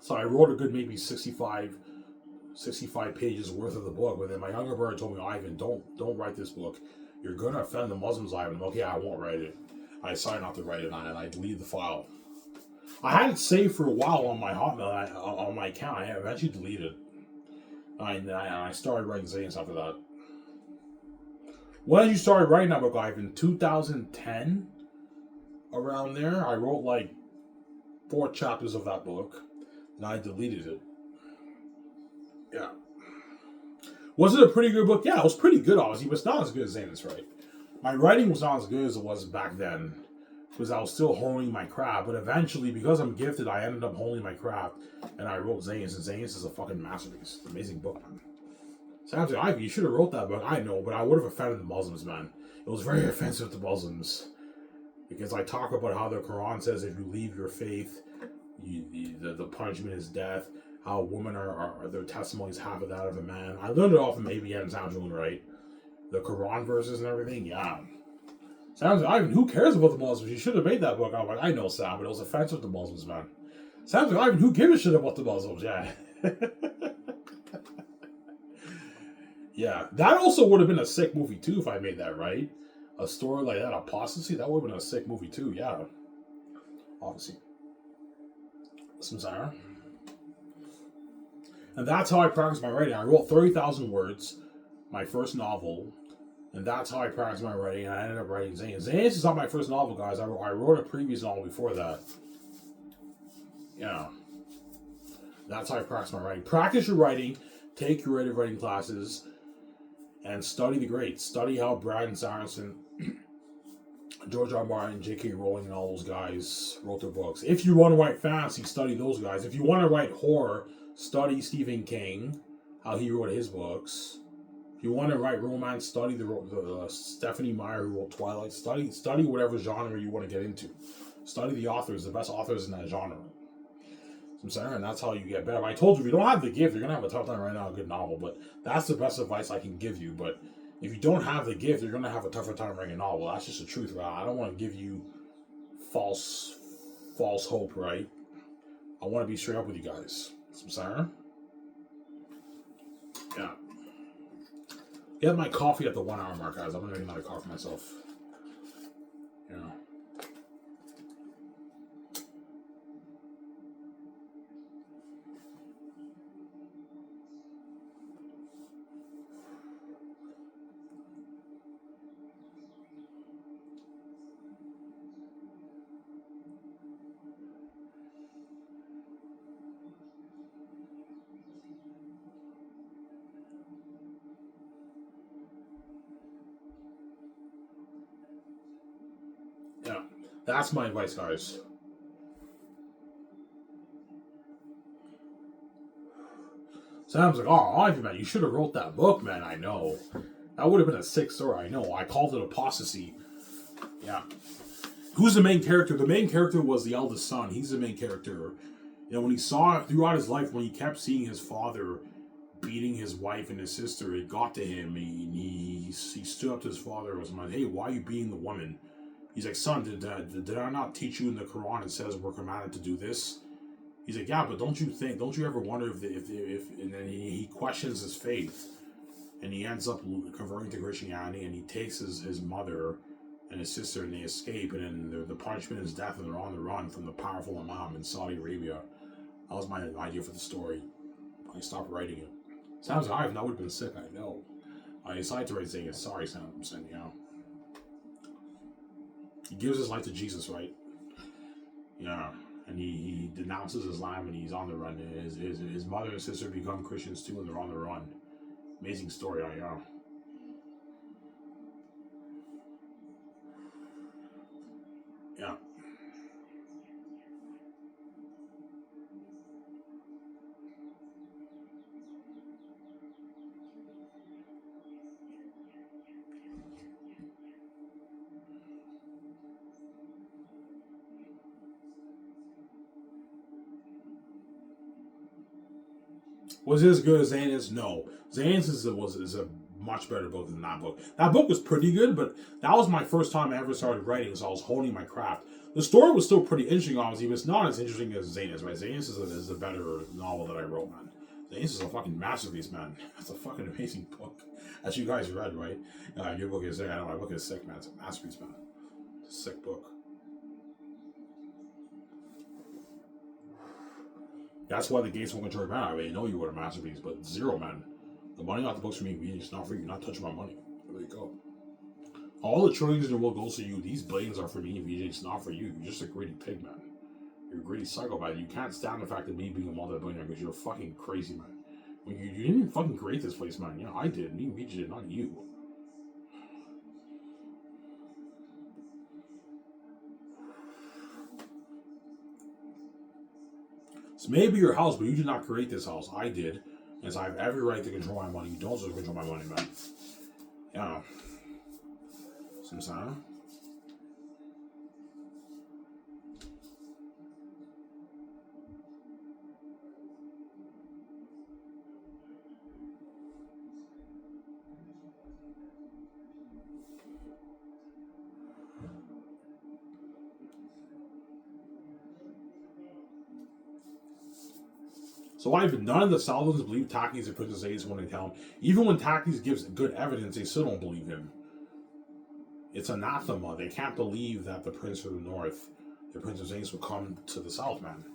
So I wrote a good maybe 65 pages worth of the book. But then my younger brother told me, Ivan, don't write this book. You're going to offend the Muslims, Ivan. Okay, I won't write it. I decided not to write it, and I deleted the file. I had it saved for a while on my Hotmail, on my account. I eventually deleted it. I started writing Xanus after that. When did you start writing that book, Ivan? 2010? Around there? I wrote like 4 chapters of that book, and I deleted it. Yeah. Was it a pretty good book? Yeah, it was pretty good, obviously, but it's not as good as Xanus, right? My writing was not as good as it was back then because I was still honing my craft. But eventually, because I'm gifted, I ended up honing my craft and I wrote Xanus. And Xanus is a fucking masterpiece. It's an amazing book, man. Sounds like Ivy, you should have wrote that book. I know, but I would have offended the Muslims, man. It was very offensive to Muslims because I talk about how the Quran says if you leave your faith, the punishment is death. How women are their testimonies half of that of a man. I learned it all from ABN. Sounds really right. The Quran verses and everything, yeah. Sounds like Ivan, who cares about the Muslims? You should have made that book. I'm like, I know, Sam, but it was offensive to Muslims, man. Sounds like Ivan, who gives a shit about the Muslims? Yeah. Yeah. That also would have been a sick movie, too, if I made that, right? A story like that, Apostasy, that would have been a sick movie, too, yeah. Obviously. Samsara. And that's how I practiced my writing. I wrote 30,000 words, my first novel, and that's how I practiced my writing, and I ended up writing Xanus. Xanus is not my first novel, guys. I wrote a previous novel before that. Yeah. That's how I practice my writing. Practice your writing, take your writing classes, and study the greats. Study how Brandon Sanderson, George R. R. Martin, J.K. Rowling, and all those guys wrote their books. If you want to write fantasy, study those guys. If you want to write horror, study Stephen King, how he wrote his books. If you want to write romance, study the Stephanie Meyer who wrote Twilight. Study whatever genre you want to get into. Study the authors, the best authors in that genre. I'm saying, and that's how you get better. I told you, if you don't have the gift, you're gonna have a tough time writing out a good novel. But that's the best advice I can give you. But if you don't have the gift, you're gonna have a tougher time writing a novel. That's just the truth, right? I don't want to give you false hope, right? I want to be straight up with you guys. I'm saying, yeah. Get my coffee at the 1 hour mark, guys. I'm gonna make another coffee myself. Yeah. Yeah. That's my advice, guys. Sam's like, oh, Ivy, man, you should have wrote that book, man. I know. That would have been a sick story. I know. I called it Apostasy. Yeah. Who's the main character? The main character was the eldest son. He's the main character. You know, when he saw throughout his life, when he kept seeing his father beating his wife and his sister, it got to him. He stood up to his father and was like, hey, why are you beating the woman? He's like, son, did I not teach you in the Quran it says we're commanded to do this? He's like, yeah, but don't you ever wonder if and then he questions his faith, and he ends up converting to Christianity, and he takes his mother and his sister, and they escape, and then the punishment is death, and they're on the run from the powerful imam in Saudi Arabia. That was my idea for the story. I stopped writing it. Sounds like that would have been sick, I know. I decided to write saying it. Sorry, Sam, I'm saying, you know. He gives his life to Jesus, right? Yeah. And he denounces Islam and he's on the run. His mother and sister become Christians too, and they're on the run. Amazing story, I know. Yeah. Was it as good as Xanus? No. Xanus is a much better book than that book. That book was pretty good, but that was my first time I ever started writing, so I was honing my craft. The story was still pretty interesting, obviously, but it's not as interesting as Xanus, right? Xanus is a better novel that I wrote, man. Xanus is a fucking masterpiece, man. It's a fucking amazing book. As you guys read, right? Your book is sick. I know my book is sick, man. It's a masterpiece, man. It's a sick book. That's why the gates won't control your man. I mean, I know you were a masterpiece, but zero, man. The money off the books for me, it's not for you. Not touching my money. There you go. All the trillions in the world goes to you. These billions are for me, VJ. It's not for you. You're just a greedy pig, man. You're a greedy psychopath. You can't stand the fact of me being a multi-billionaire because you're fucking crazy, man. Well, you didn't even fucking create this place, man. Yeah, I did. Me and VJ did, not you. So maybe your house, but you did not create this house. I did. And so I have every right to control my money. You don't deserve to control my money, man. Yeah. Sometimes. So none of the Saladins believe Takis and Princess Ace when they tell him. Even when Takis gives good evidence, they still don't believe him. It's anathema. They can't believe that the Prince of the North, the Princess Ace, will come to the South, man.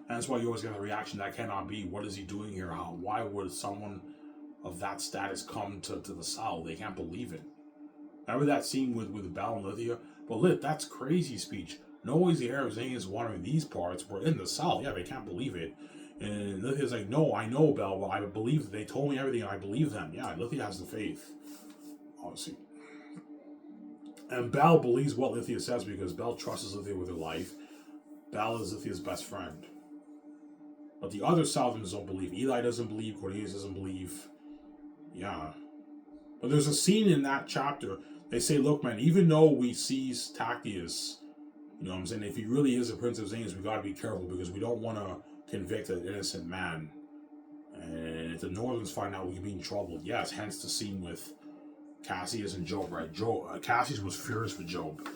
And that's why you always get the reaction that cannot be. What is he doing here? Why would someone of that status come to the South? They can't believe it. Remember that scene with Belle and Lithia? But Lith, that's crazy speech. Noisy Arabs is wandering these parts. We're in the South. Yeah, they can't believe it. And Lithia's like, no, I know, Belle. Well, I believe. They told me everything, and I believe them. Yeah, Lithia has the faith. Obviously. And Belle believes what Lithia says because Belle trusts Lithia with her life. Belle is Lithia's best friend. But the other Southerners don't believe. Eli doesn't believe. Cornelius doesn't believe. Yeah. But there's a scene in that chapter. They say, look, man, even though we seize Tactius, you know what I'm saying? If he really is a Prince of Xanus, we got to be careful because we don't want to convict an innocent man. And if the Northerns find out, we can be in trouble. Yes, hence the scene with Cassius and Job, right? Cassius was furious with Job.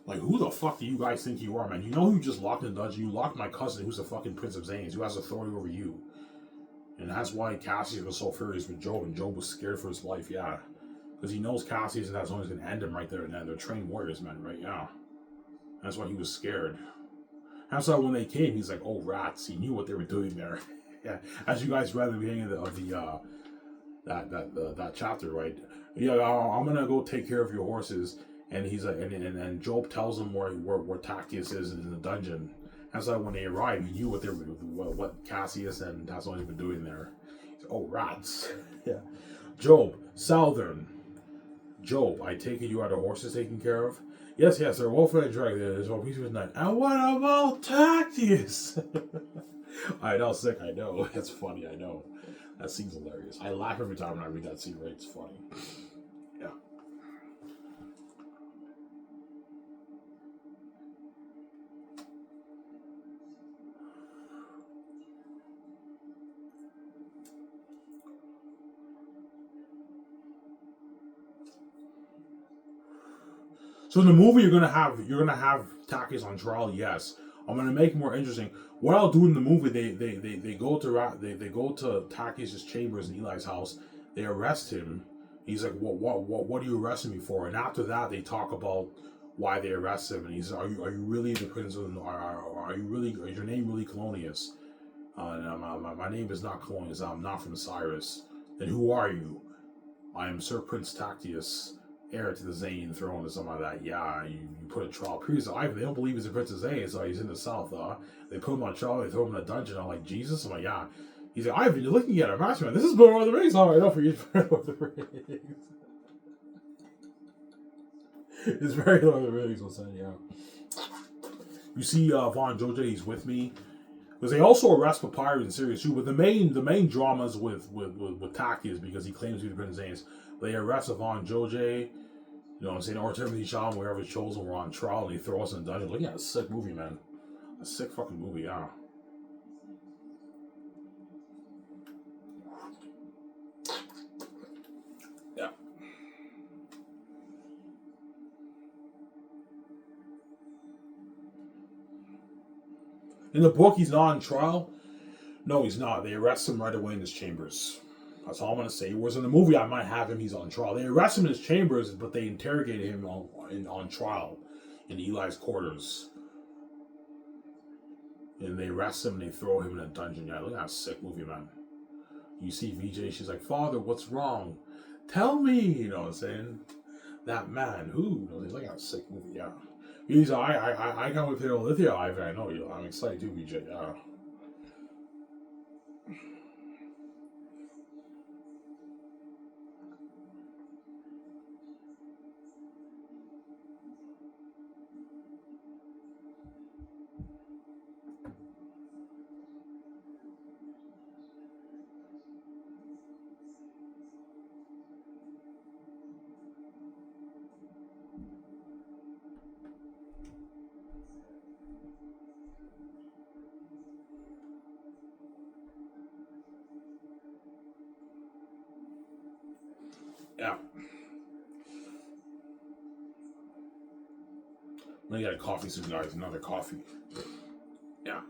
Like, who the fuck do you guys think you are, man? You know who you just locked in the dungeon? You locked my cousin, who's the fucking Prince of Xanus, who has authority over you. And that's why Cassius was so furious with Job, and Job was scared for his life, yeah. Because he knows Cassius and that's only going to end him right there and then. They're trained warriors, man, right? Yeah. That's why he was scared. That's why when they came, he's like, oh, rats. He knew what they were doing there. Yeah. As you guys read at the beginning of that chapter, right? Yeah, I'm going to go take care of your horses. And he's like, and Job tells him where Tactius is in the dungeon. That's why when they arrived, he knew what Cassius and Tassonis been doing there. He's like, oh, rats. Yeah. Job, Southern. Job, I take it you are the horses taken care of? Yes, they're well fed and dry. There's no peace with night. And what about Tactius? I know, sick, I know. It's funny, I know. That scene's hilarious. I laugh every time when I read that scene, right? It's funny. Yeah. So in the movie, you're gonna have Takis on trial. Yes, I'm gonna make it more interesting. What I'll do in the movie, they go to Takis' chambers in Eli's house. They arrest him. He's like, what are you arresting me for? And after that, they talk about why they arrest him. And he's, are you really the prince of the? Are you really? Is your name really Colonius? No, my name is not Colonius. I'm not from Cyrus. Then who are you? I am Sir Prince Tactius, heir to the Zane throne or something like that. Yeah, you put a trial. Previously, Ivan, they don't believe he's a Prince of Zane, so he's in the South. They put him on trial, they throw him in a dungeon. I'm like, Jesus? I'm like, yeah. He's like, Ivan, you're looking at a master man. This is Lord of the Rings. All right, I'll forget Lord of the Rings. It's very Lord of the Rings, we'll say, yeah. You see Von Joje, he's with me. Because they also arrest Papyrus in Sirius too, but the main drama is with Taki is because he claims to be the Prince of Xanus. They arrest Von Joje, you know what I'm saying, or Timothy Chalamet, wherever it's chosen, we're on trial, and they throw us in a dungeon. Look at a sick movie, man. A sick fucking movie, yeah. Yeah. In the book, he's not on trial. No, he's not. They arrest him right away in his chambers. That's all I'm going to say. Whereas in the movie, I might have him, he's on trial. They arrest him in his chambers, but they interrogate him on trial in Eli's quarters. And they arrest him and they throw him in a dungeon. Yeah, look at that sick movie, man. You see VJ, she's like, Father, what's wrong? Tell me, you know what I'm saying? That man, who? You know, look at that sick movie, yeah. He's, I got with Lithia, Ivan. I know you. I'm excited too, VJ. Yeah. Yeah. Let me get a coffee soon, guys. Another coffee. Yeah.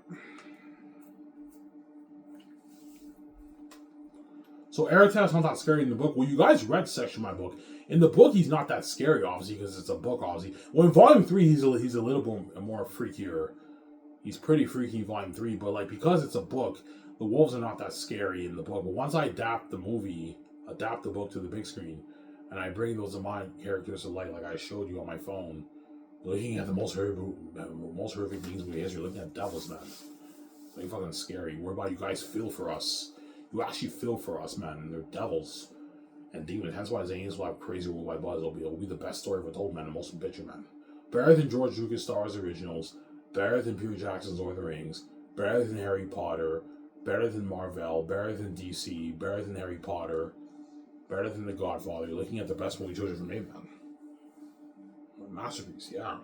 So Eritrea's not that scary in the book. Well, you guys read section of my book. In the book, he's not that scary, obviously, because it's a book, obviously. Well, in Volume 3, he's a little bit more freakier. He's pretty freaky in Volume 3, but, like, because it's a book, the wolves are not that scary in the book. But once I adapt the book to the big screen, and I bring those demonic characters to light, like I showed you on my phone, looking at the most horrific things in history, looking at devils, man. It's like fucking scary. What about you guys feel for us? You actually feel for us, man. And they're devils and demons. That's why Xanus will have crazy worldwide buzz. It'll be the best story ever told, man. The most picture, man. Better than George Lucas Star Wars originals. Better than Peter Jackson's Lord of the Rings. Better than Harry Potter. Better than Marvel. Better than DC. Better than Harry Potter. Better than The Godfather. You're looking at the best movie choices ever made, man. A masterpiece, yeah.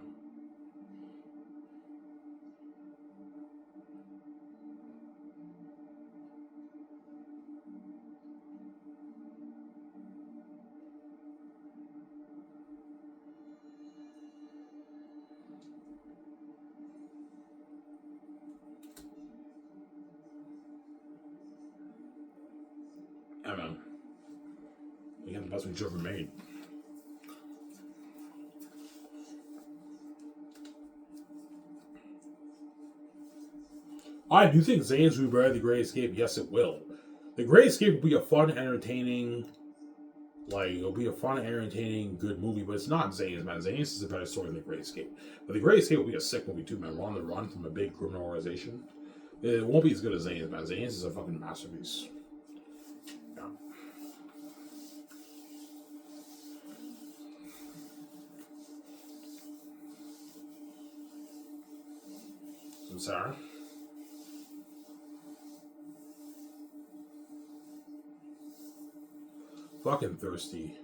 Yeah, man. You got the best movie ever made. I do think Xanus will be better than The Great Escape. Yes, it will. The Great Escape will be a fun, entertaining, good movie, but it's not Xanus, man. Xanus is a better story than The Great Escape. But The Great Escape will be a sick movie, too, man. We're on the run from a big criminal organization. It won't be as good as Xanus, man. Xanus is a fucking masterpiece. Yeah. So, Sarah? Fucking thirsty.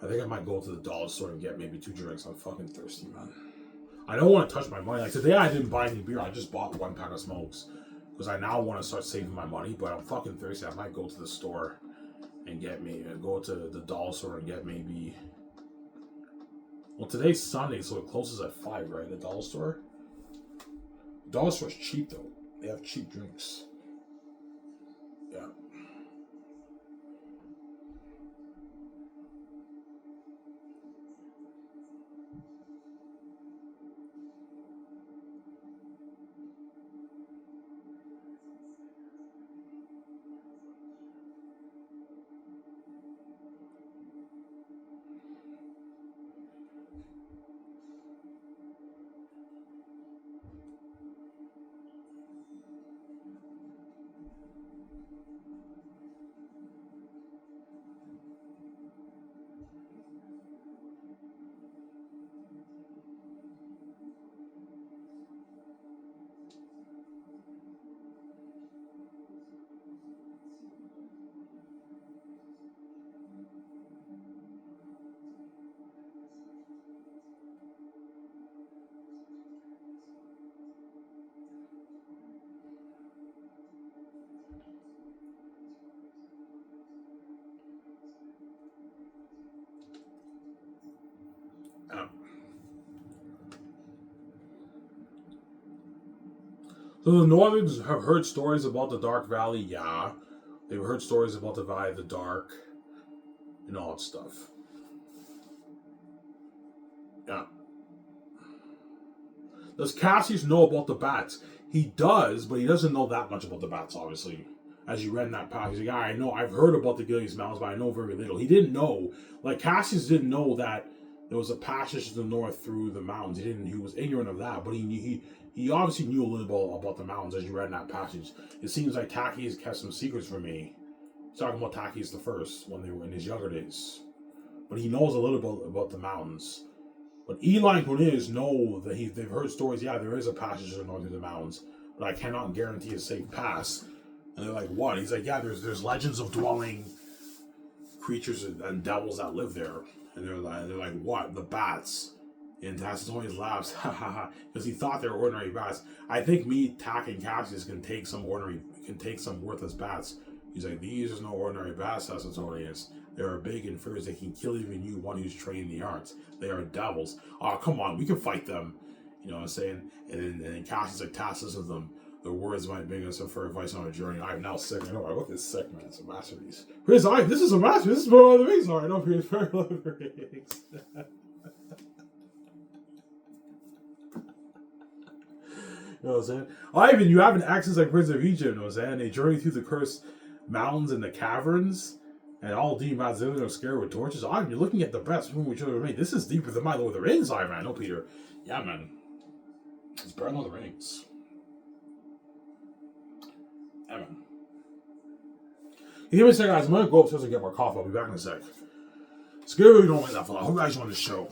I think I might go to the dollar store and get maybe 2 drinks. I'm fucking thirsty, man. I don't want to touch my money. Like today, I didn't buy any beer. I just bought 1 pack of smokes because I now want to start saving my money. But I'm fucking thirsty. I might go to the store and go to the dollar store and get maybe. Well, today's Sunday, so it closes at 5, right? The dollar store. The dollar store's cheap though. They have cheap drinks. Yeah. So the Northerns have heard stories about the Dark Valley, yeah. They've heard stories about the Valley of the Dark and all that stuff. Yeah. Does Cassius know about the bats? He does, but he doesn't know that much about the bats, obviously. As you read in that passage, he's like, I know, I've heard about the Gilead Mountains, but I know very little. He didn't know, like Cassius didn't know that there was a passage to the north through the mountains. He was ignorant of that, but he obviously knew a little bit about the mountains as you read in that passage. It seems like Tacius kept some secrets from me. He's talking about Tacius the First when they were in his younger days. But he knows a little bit about the mountains. But Eli and Cornelius know that they've heard stories, yeah, there is a passage to the north of the mountains, but I cannot guarantee a safe pass. And they're like, what? He's like, yeah, there's legends of dwelling creatures and devils that live there. And they're like, what? The bats. And Tacitonius laughs, ha ha ha, because he thought they were ordinary bats. I think me, Tac, and Cassius can take some worthless bats. He's like, these are no ordinary bats, Sassatonius. They are big and fierce. They can kill even you, one who's trained in the arts. They are devils. Oh, come on, we can fight them. You know what I'm saying? And then Cassius like tasks of them. The words might bring us for advice on a journey. I am now sick. I know I look this sick, man. It's a masterpiece. Here's this is a masterpiece. This is Lord of the Rings. Alright, no, here's Lord of the Rings. You know what I'm saying? Ivan, you have an access like Prince of Egypt, you know what I'm saying? They journey through the cursed mountains and the caverns, and all deep Mazzillion are scared with torches. Ivan, you're looking at the best movie we ever made. This is deeper than my Lord of the Rings, Ivan. No, Peter. Yeah, man. It's better than Lord of the Rings. Yeah, man. Give me a second, guys. I'm gonna go upstairs and get more coffee. I'll be back in a sec. It's good we don't wait that far. I hope you guys on the show.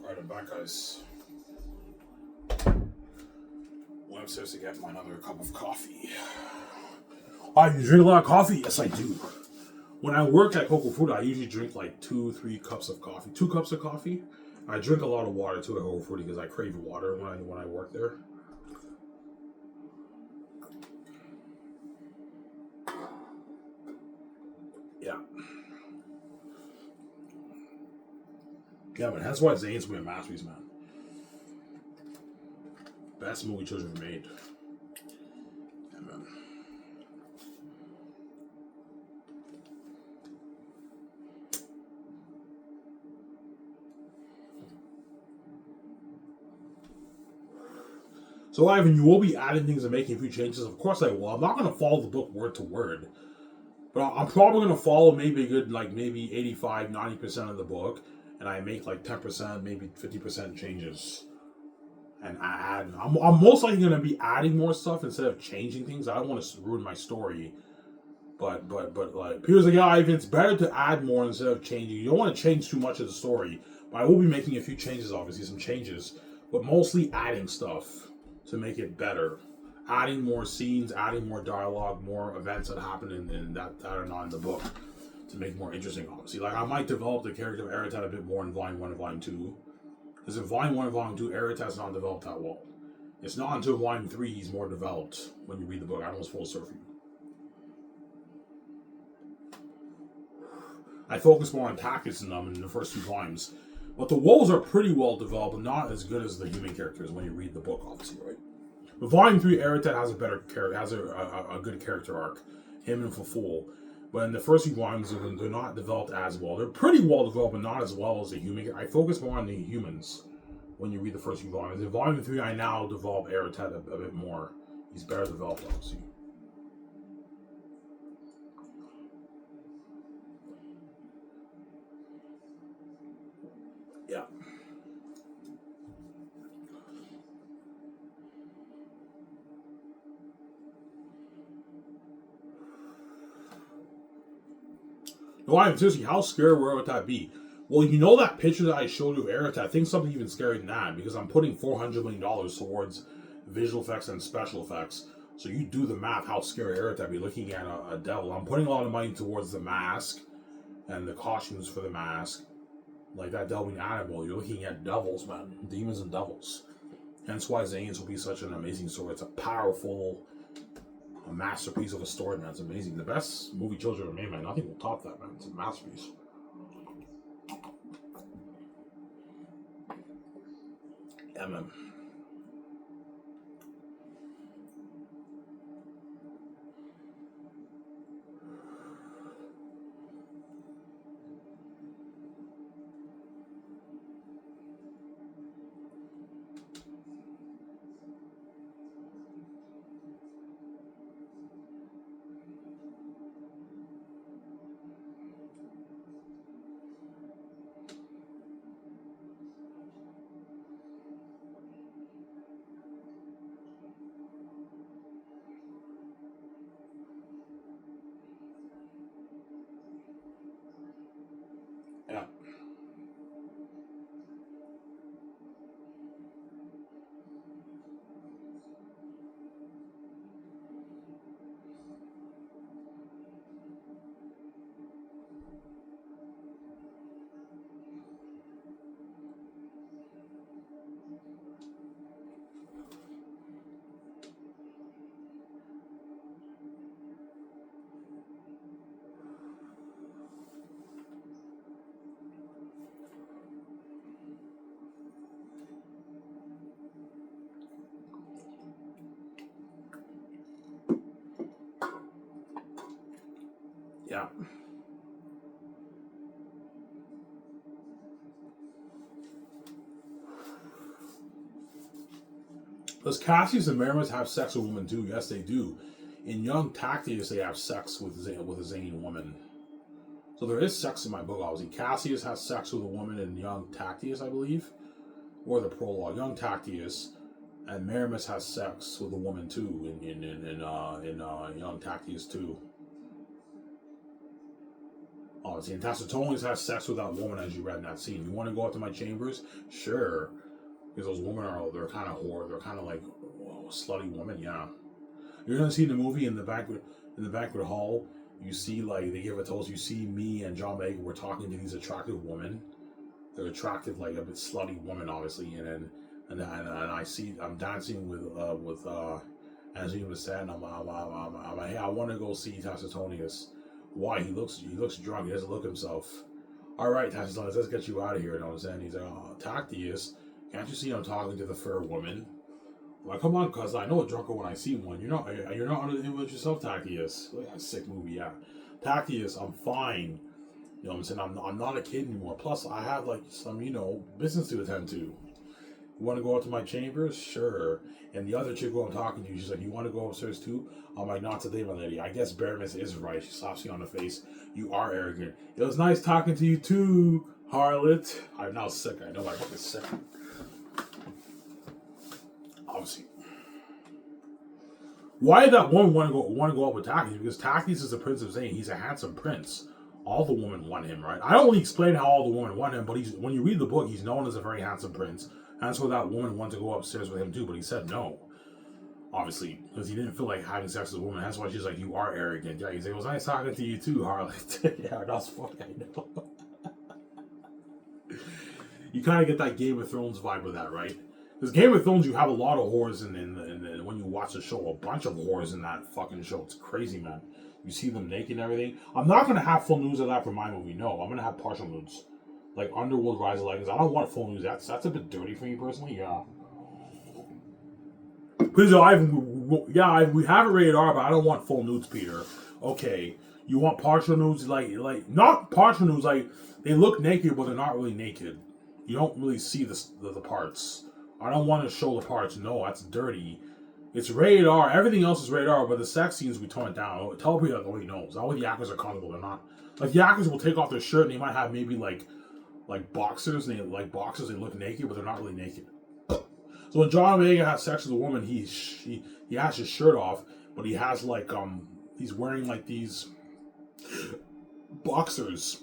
Alright, I'm back, guys. Went upstairs to get my another cup of coffee. You drink a lot of coffee? Yes, I do. When I work at Coco Food, I usually drink like 2-3 cups of coffee. 2 cups of coffee. I drink a lot of water too at Coco Food because I crave water when I work there. Yeah. Yeah, but that's why Zane's been a masterpiece, man. Best movie children have made. Yeah, man. So, Ivan, you will be adding things and making a few changes. Of course I will. I'm not going to follow the book word to word. But I'm probably going to follow maybe a good, maybe 85, 90% of the book. And I make 10%, maybe 50% changes. and add. I'm most likely going to be adding more stuff instead of changing things. I don't want to ruin my story. But like Peter's like, yeah, it's better to add more instead of changing. You don't want to change too much of the story. But I will be making a few changes, obviously, some changes. But mostly adding stuff to make it better. Adding more scenes, adding more dialogue, more events that happen in that are not in the book to make it more interesting, obviously. Like, I might develop the character of Eretad a bit more in Volume 1 and Volume 2. Because in Volume 1 and Volume 2, Eretad's not developed that well. It's not until Volume 3 he's more developed when you read the book. I almost full surf you. I focus more on tactics in them in the first 2 volumes. But the wolves are pretty well developed, but not as good as the human characters when you read the book, obviously, right? But Volume 3, Eretad has a better character, has a good character arc. Him and Faful. But in the first 2 volumes, they're not developed as well. They're pretty well developed, but not as well as the human. I focus more on the humans when you read the first 2 volumes. In Volume 3, I now develop Eretad a bit more. He's better developed, obviously. Yeah. No, I'm seriously, how scared would that be? Well, you know that picture that I showed you of Eretad, I think something even scarier than that, because I'm putting $400 million towards visual effects and special effects. So you do the math, how scary Eretad be looking at a devil. I'm putting a lot of money towards the mask and the costumes for the mask. Like that delving animal, you're looking at devils, man. Demons and devils. Hence why Xanus will be such an amazing story. It's a powerful, a masterpiece of a story, man. It's amazing. The best movie children ever made, man. Nothing will top that, man. It's a masterpiece. Yeah, man. Yeah. Yeah. Does Cassius and Maramus have sex with women too? Yes, they do. In Young Tactius, they have sex with a Zane woman. So there is sex in my book, obviously. Cassius has sex with a woman in Young Tactius, I believe. Or the prologue. Young Tactius and Maramus has sex with a woman too in Young Tactius too. Obviously, and Tacitonius has sex with that woman as you read in that scene. You want to go up to my chambers? Sure. Because those women they're kind of whore. They're kind of like slutty women, yeah. You're gonna see in the movie in the banquet hall. You see like they give a toast. You see me and John Baker. We're talking to these attractive women. They're attractive, like a bit slutty woman, obviously. And I see I'm dancing with Angelina Bassett. And I'm like, hey, I want to go see Tacitonius. Why? He looks drunk. He doesn't look himself. All right, Tacitonius, let's get you out of here. You know what I'm saying? He's like, oh, Tactius, can't you see I'm talking to the fair woman? Like, come on, cuz I know a drunker when I see one. You're not under the influence yourself, Tactius. Look at that sick movie, yeah. Tactius, I'm fine. You know what I'm saying? I'm not a kid anymore. Plus, I have like some, business to attend to. You want to go up to my chambers? Sure. And the other chick who I'm talking to, she's like, you want to go upstairs too? I'm like, not today, my lady. I guess Bearmus is right. She slaps me on the face. You are arrogant. It was nice talking to you too, harlot. I'm now sick. I know my book is sick. obviously. Why did that woman want to go up with Takis? Because Takis is the Prince of Zane. He's a handsome prince. All the women want him, right? I don't really explain how all the women want him, but when you read the book, he's known as a very handsome prince. And so that woman wanted to go upstairs with him too, but he said no. Obviously, because he didn't feel like having sex with a woman. That's why she's like, "You are arrogant." Yeah, he's like, "It was nice talking to you too, Harlot." Yeah, that's funny. I know. You kind of get that Game of Thrones vibe with that, right? Because Game of Thrones, you have a lot of whores, and when you watch the show, a bunch of whores in that fucking show. It's crazy, man. You see them naked and everything. I'm not gonna have full news of that for my movie. No, I'm gonna have partial nudes, like Underworld: Rise of Legends. I don't want full news. That's a bit dirty for me personally. Yeah. Because we have it rated R, but I don't want full nudes, Peter. Okay, you want partial nudes, like not partial nudes, like they look naked, but they're not really naked. You don't really see the parts. I don't want to show the parts. No, that's dirty. It's rated R. Everything else is rated R, but the sex scenes we tone it down. Tell people that nobody knows. That way the actors are comfortable. They're not. Like the actors will take off their shirt and they might have maybe like boxers and they look naked, but they're not really naked. So when John Omega has sex with a woman, he has his shirt off, but he has he's wearing like these boxers.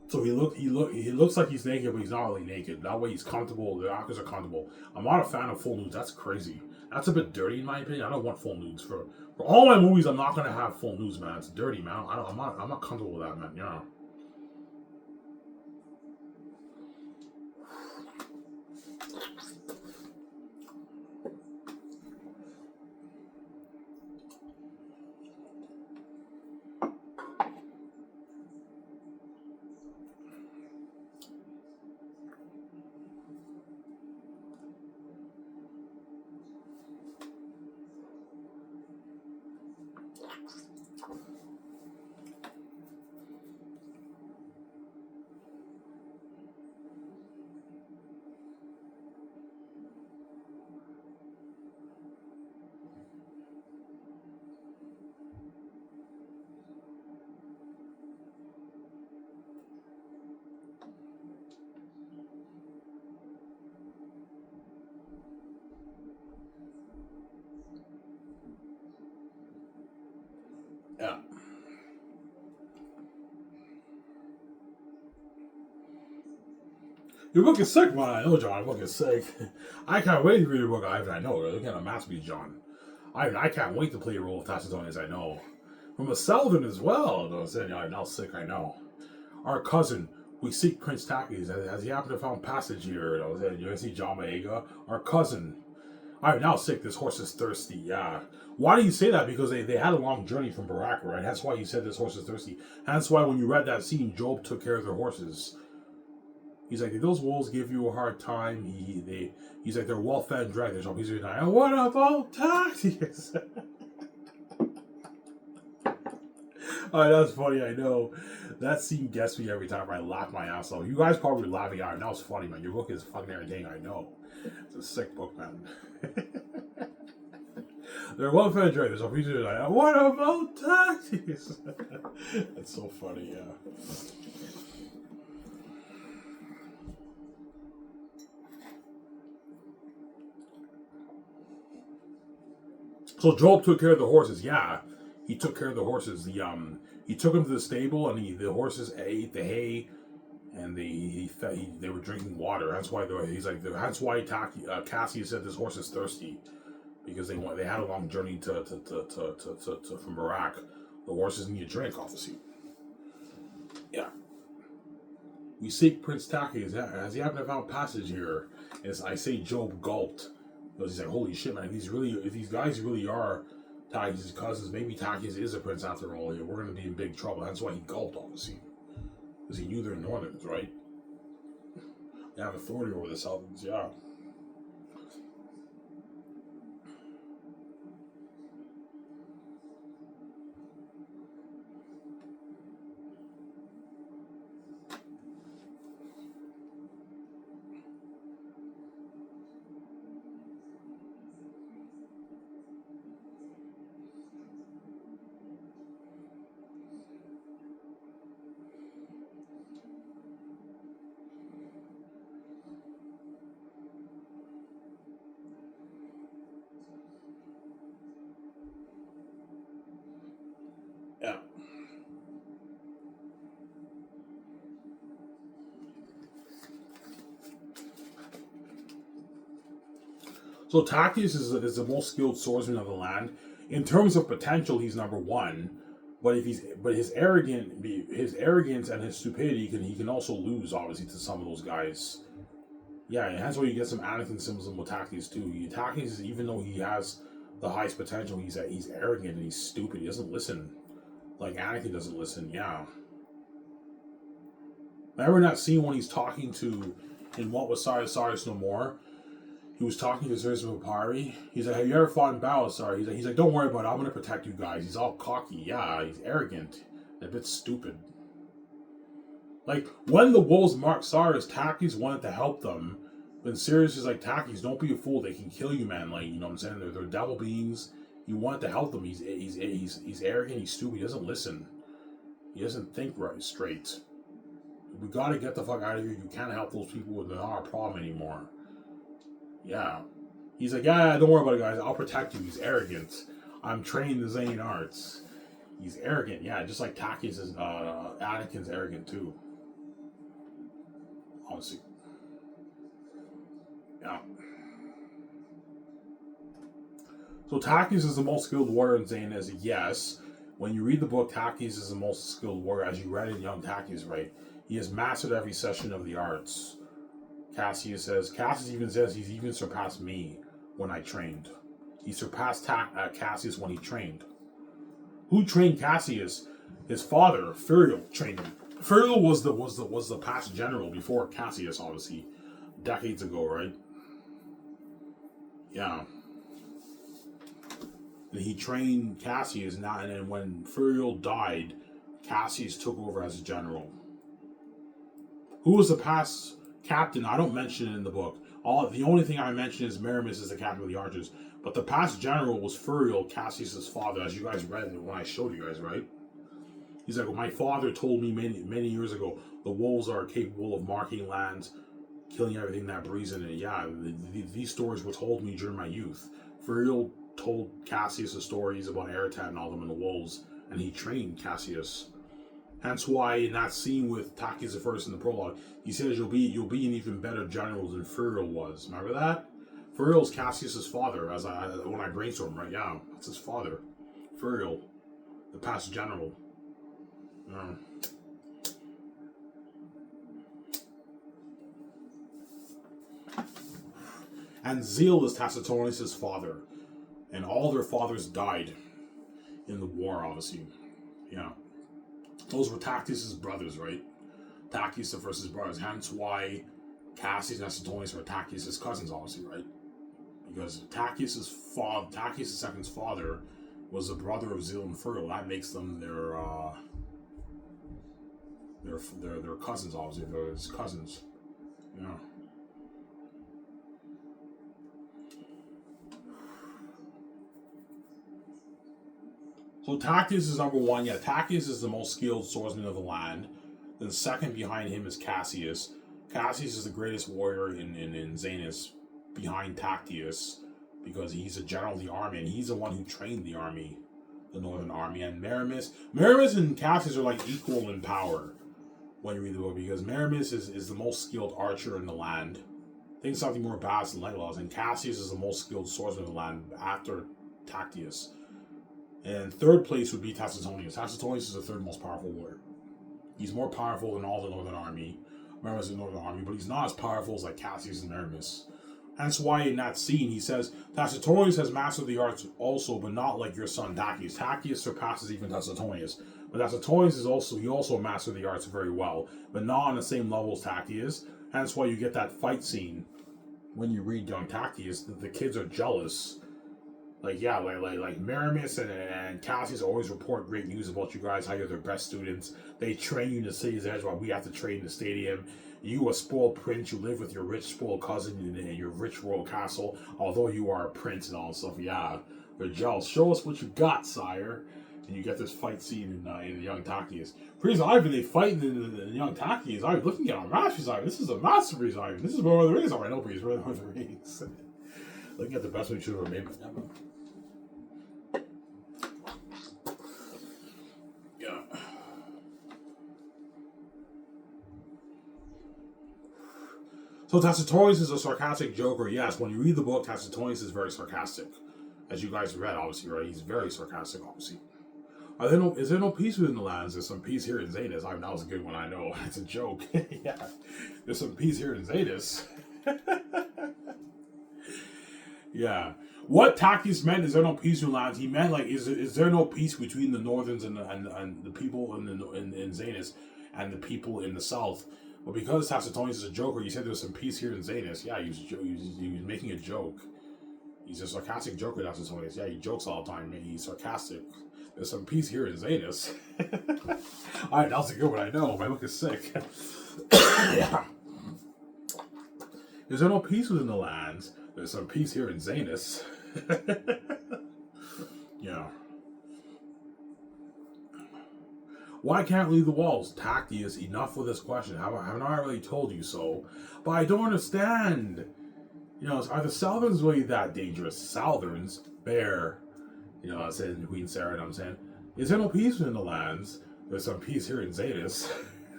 So he looks like he's naked, but he's not really naked. That way he's comfortable. The actors are comfortable. I'm not a fan of full nudes. That's crazy. That's a bit dirty in my opinion. I don't want full nudes for all my movies. I'm not gonna have full nudes, man. It's dirty, man. I'm not comfortable with that, man. Yeah. Yeah. Your book is sick, man. I know, John. Your book is sick. I can't wait to read your book, Ivan. I know. You're kind of masterpiece, John. I can't wait to play your role of Tacitonius, I know. From a Selvin as well. No, I'm saying, I'm now sick, I know. Our cousin, we seek Prince Takis. Has he happened to found passage here? I was saying, you see John Maega? Our cousin. I'm now sick. This horse is thirsty. Yeah. Why do you say that? Because they had a long journey from Baraka, right? That's why you said this horse is thirsty. That's why when you read that scene, Job took care of their horses. He's like, did those wolves give you a hard time? He's like, they're well-fed and dry. There's always like, and what about Takis? Oh, that's funny, I know. That scene gets me every time. I laugh my ass off. You guys probably laughing at it. That was funny, man. Your book is fucking entertaining, I know. It's a sick book, man. They're well-fed and dry. There's always like, what about Takis? That's so funny, yeah. So Job took care of the horses. Yeah, he took care of the horses. He took them to the stable, and the horses ate the hay, and they were drinking water. That's why he's like. That's why Cassius said this horse is thirsty, because they had a long journey to from Barak. The horses need a drink, obviously. Yeah. We seek Prince Takis. Has he happened to found passage here? As I say, Job gulped. Because he's like, holy shit, man, if these guys really are Takis' cousins, maybe Takis is a prince after all. We're going to be in big trouble. That's why he gulped, obviously. Because he knew they're Northerns, right? They have authority over the Southerners, yeah. Yeah. So Tactius is the most skilled swordsman of the land. In terms of potential, he's number one. But his arrogance and his stupidity he can also lose obviously to some of those guys. Yeah, and that's why you get some Anakin symbolism with Tactius too. Tactius, even though he has the highest potential, he's arrogant and he's stupid. He doesn't listen. Like Anakin doesn't listen. Yeah. Remember that scene when he's talking to in What Was Cyrus No More? He was talking to Zeus Papyri. He's like, have you ever fought in battle, Sorry? He's like, don't worry about it. I'm going to protect you guys. He's all cocky. Yeah, he's arrogant. A bit stupid. Like, when the wolves marked Cyrus, Tactius wanted to help them. But Sirius is like, Tactius, don't be a fool. They can kill you, man. Like, you know what I'm saying? They're devil beings. You wanted to help them. He's arrogant. He's stupid. He doesn't listen. He doesn't think right straight. We got to get the fuck out of here. You can't help those people. They're not our problem anymore. Yeah. He's like, yeah, don't worry about it, guys. I'll protect you. He's arrogant. I'm trained in Xanus arts. He's arrogant. Yeah, just like Tactius is, Anakin's arrogant too. Obviously. Yeah. So Tactius is the most skilled warrior in Xanus. Yes. When you read the book, Tactius is the most skilled warrior. As you read in Young Tactius, right? He has mastered every session of the arts. Cassius even says he's even surpassed me when I trained. He surpassed Cassius when he trained. Who trained Cassius? His father, Furiel, trained him. Furiel was the past general before Cassius, obviously, decades ago, right? Yeah. And he trained Cassius, and then when Furiel died, Cassius took over as a general. Who was the past captain? I don't mention it in the book. The only thing I mention is Maramis is the captain of the archers. But the past general was Furiel, Cassius' father, as you guys read when I showed you guys, right? He's like, well, my father told me many years ago, the wolves are capable of marking lands, killing everything that breathes in it. Yeah, these stories were told me during my youth. Furiel told Cassius the stories about Eratan and all them and the wolves, and he trained Cassius. Hence why in that scene with Tactius the First in the prologue, he says you'll be an even better general than Furiel was. Remember that? Furiel's Cassius' father, when I brainstorm, right? Yeah, that's his father. Furiel, the past general. Yeah. And Zeal is Tacitonius' father. And all their fathers died in the war, obviously. Yeah. Those were Tactius' brothers, right? Tactius the First's brothers. Hence why Cassius and Tacitonius were Tactius' cousins, obviously, right? Because Tactius' second's father was the brother of Zeal and Furiel. That makes them their cousins, obviously. They're his cousins. Yeah. So Tactius is number one. Yeah, Tactius is the most skilled swordsman of the land. Then second behind him is Cassius. Cassius is the greatest warrior in Xanus behind Tactius because he's a general of the army and he's the one who trained the army, the Northern Army. And Maramis and Cassius are like equal in power when you read the book because Maramis is the most skilled archer in the land. I think something more balanced than Legolas. And Cassius is the most skilled swordsman of the land after Tactius. And third place would be Tacitonius. Tacitonius is the third most powerful warrior. He's more powerful than all the Northern Army. Maramis is the Northern Army, but he's not as powerful as like Cassius and Maramis. That's why in that scene he says, Tacitonius has mastered the arts also, but not like your son Tactius. Tactius surpasses even Tacitonius. But Tacitonius also mastered the arts very well, but not on the same level as Tactius. Hence why you get that fight scene when you read Young Tactius, the kids are jealous. Like Maramis and Cassius always report great news about you guys, how you're their best students. They train you in the city's edge while we have to train in the stadium. You, a spoiled prince, you live with your rich spoiled cousin in your rich royal castle, although you are a prince and all that stuff. Yeah, they're jealous. Show us what you got, sire. And you get this fight scene in Young Tactius. Priest Ivan, they fight in Young Tactius. Ivan, looking at our masterpiece, Ivan. This is a masterpiece, Ivan. This is Lord of the Rings. All right, no, Priest, Lord of the Rings. Looking at the best we should have made. So Tacitus is a sarcastic joker. Yes, when you read the book, Tacitus is very sarcastic. As you guys read, obviously, right? He's very sarcastic, obviously. Is there no peace within the lands? There's some peace here in Xanus. That was a good one, I know. It's a joke. Yeah. There's some peace here in Xanus. Yeah. What Takis meant is there no peace in the lands? He meant like is there no peace between the northerns and the people in Xanus and the people in the south? But because Tacitus is a joker, he said there's some peace here in Xanus. Yeah, he was making a joke. He's a sarcastic joker, Tacitus. Yeah, he jokes all the time. He's sarcastic. There's some peace here in Xanus. Alright, that was a good one, I know. My look is sick. Yeah. Is there no peace within the lands? There's some peace here in Xanus. Yeah. Why can't leave the walls? Tactius, enough with this question. Haven't I already told you so? But I don't understand. Are the Southern's really that dangerous? Southerns? Bear. I said Queen Sarah, I'm saying. Is there no peace within the lands? There's some peace here in Xanus.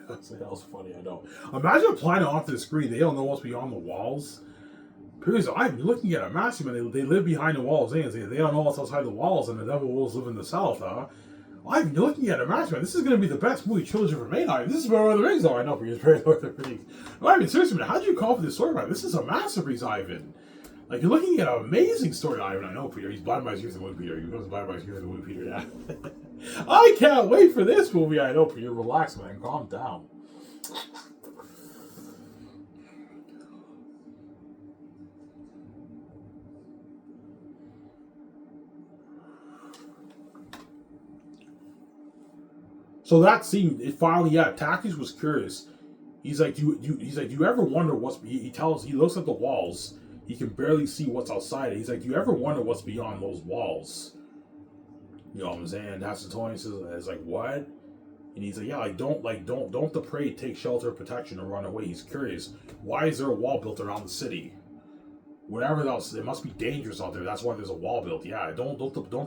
That was funny, I know. Imagine applying it onto the screen. They don't know what's beyond the walls. I'm looking at a massive man. They live behind the walls. They don't know what's outside the walls, and the devil wolves live in the south, huh? I'm looking at a massive man. This is going to be the best movie trilogy ever made. This is where Lord of the Rings are. I know, for you, very Lord of the Rings. I mean, seriously, man, how did you call for this story, man? This is a masterpiece, Ivan. Like, you're looking at an amazing story, Ivan. I know, Peter. He's blind by his youth in the movie, Peter. He was blind by his youth in the movie, Peter, yeah. I can't wait for this movie. I know, Peter. Relax, man. Calm down. So that scene, it finally, Takis was curious. He's like, do you ever wonder what's? He looks at the walls. He can barely see what's outside. He's like, do you ever wonder what's beyond those walls? You know what I'm saying? Tacitus is like, what? And he's like, yeah, don't the prey take shelter, protection, or run away. He's curious. Why is there a wall built around the city? Whatever else, it must be dangerous out there. That's why there's a wall built. Yeah, don't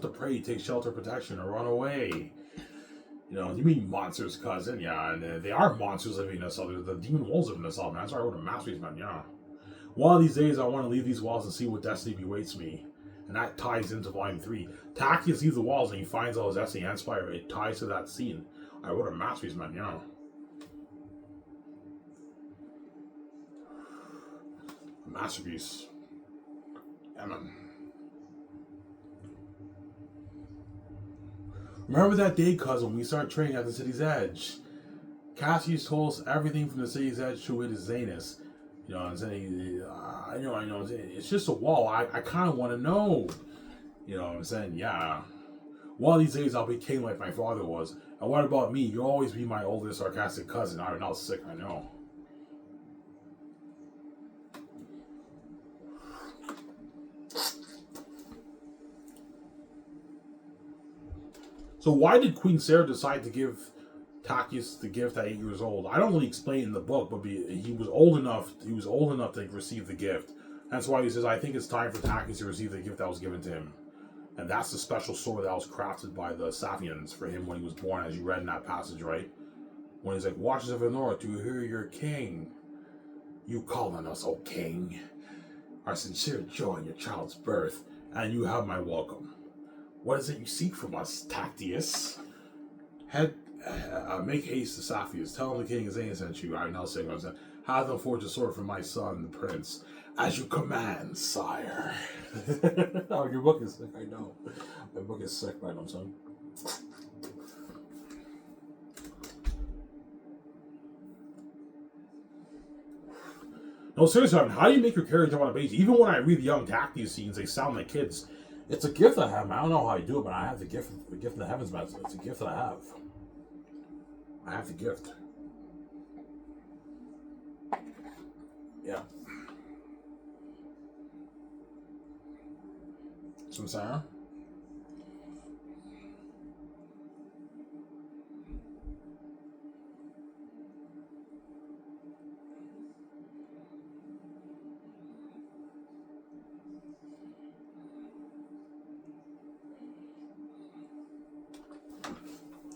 the prey take shelter, protection, or run away. You mean monsters, cousin? Yeah, and they are monsters living in us. The demon wolves live in us all, man. That's why I wrote a masterpiece, man. Yeah. One of these days, I want to leave these walls and see what destiny awaits me. And that ties into volume 3. Tacitus leaves the walls and he finds all his destiny and inspire. It ties to that scene. I wrote a masterpiece, man. Yeah. A masterpiece. Yeah, man. Remember that day, cousin, when we started training at the city's edge? Cassius told us everything from the city's edge to it is Xanus. You know what I'm saying? I know. It's just a wall. I kind of want to know. You know what I'm saying? Yeah. One of these days I'll be king like my father was. And what about me? You'll always be my older sarcastic cousin. I'm not sick, I know. So why did Queen Sarah decide to give Takis the gift at 8 years old? I don't really explain it in the book, but he was old enough. He was old enough to receive the gift. That's why he says, "I think it's time for Takis to receive the gift that was given to him." And that's the special sword that was crafted by the Safians for him when he was born, as you read in that passage, right? When he's like, "Watchers of the North, do you hear your king? You call on us, O king. Our sincere joy in your child's birth, and you have my welcome. What is it you seek from us, Tactius? Make haste to Safius. Tell him the king is sent you. I now say what I'm saying. Have them forge a sword for my son, the prince, as you command, sire." Oh, your book is sick, I know. My book is sick, right, I'm son. No, seriously, how do you make your character jump on a page? Even when I read the young Tactius scenes, they sound like kids. It's a gift I have, man. I don't know how I do it, but I have the gift in the heavens, man. It's a gift that I have. I have the gift. Yeah. So I'm saying?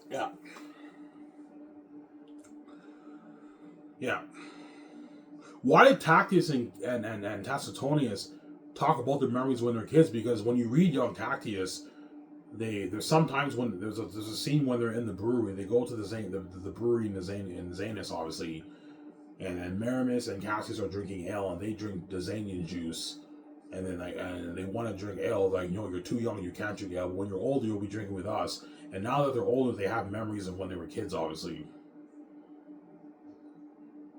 Yeah. Yeah. Why did Tactius and Tacitonius talk about their memories when they're kids? Because when you read young Tactius, there's sometimes when there's a scene when they're in the brewery, they go to the brewery in Xanus, obviously, and Maramis and Cassius are drinking ale, and they drink the Xanian juice, and then and they want to drink ale, like, you're too young, you can't drink ale. But when you're older, you'll be drinking with us. And now that they're older, they have memories of when they were kids, obviously. You know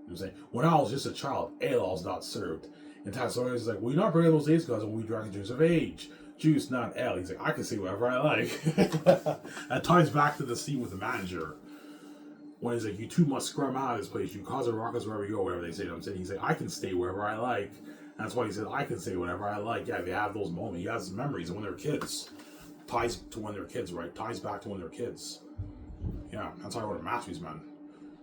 what I'm saying? When I was just a child, ale was not served. And Tassorius is like, well, you're not bringing those days because when we drank juice of age. Juice, not ale. He's like, I can say whatever I like. That ties back to the scene with the manager. When he's like, you two must scrum out of this place. You cause a ruckus wherever you go, whatever they say to him. He's like, I can stay wherever I like. That's why he said, I can say whatever I like. Yeah, they have those moments. He has memories of when they're kids. Ties to when they're kids, right? Ties back to when they're kids. Yeah, that's how I wrote a masterpiece, man.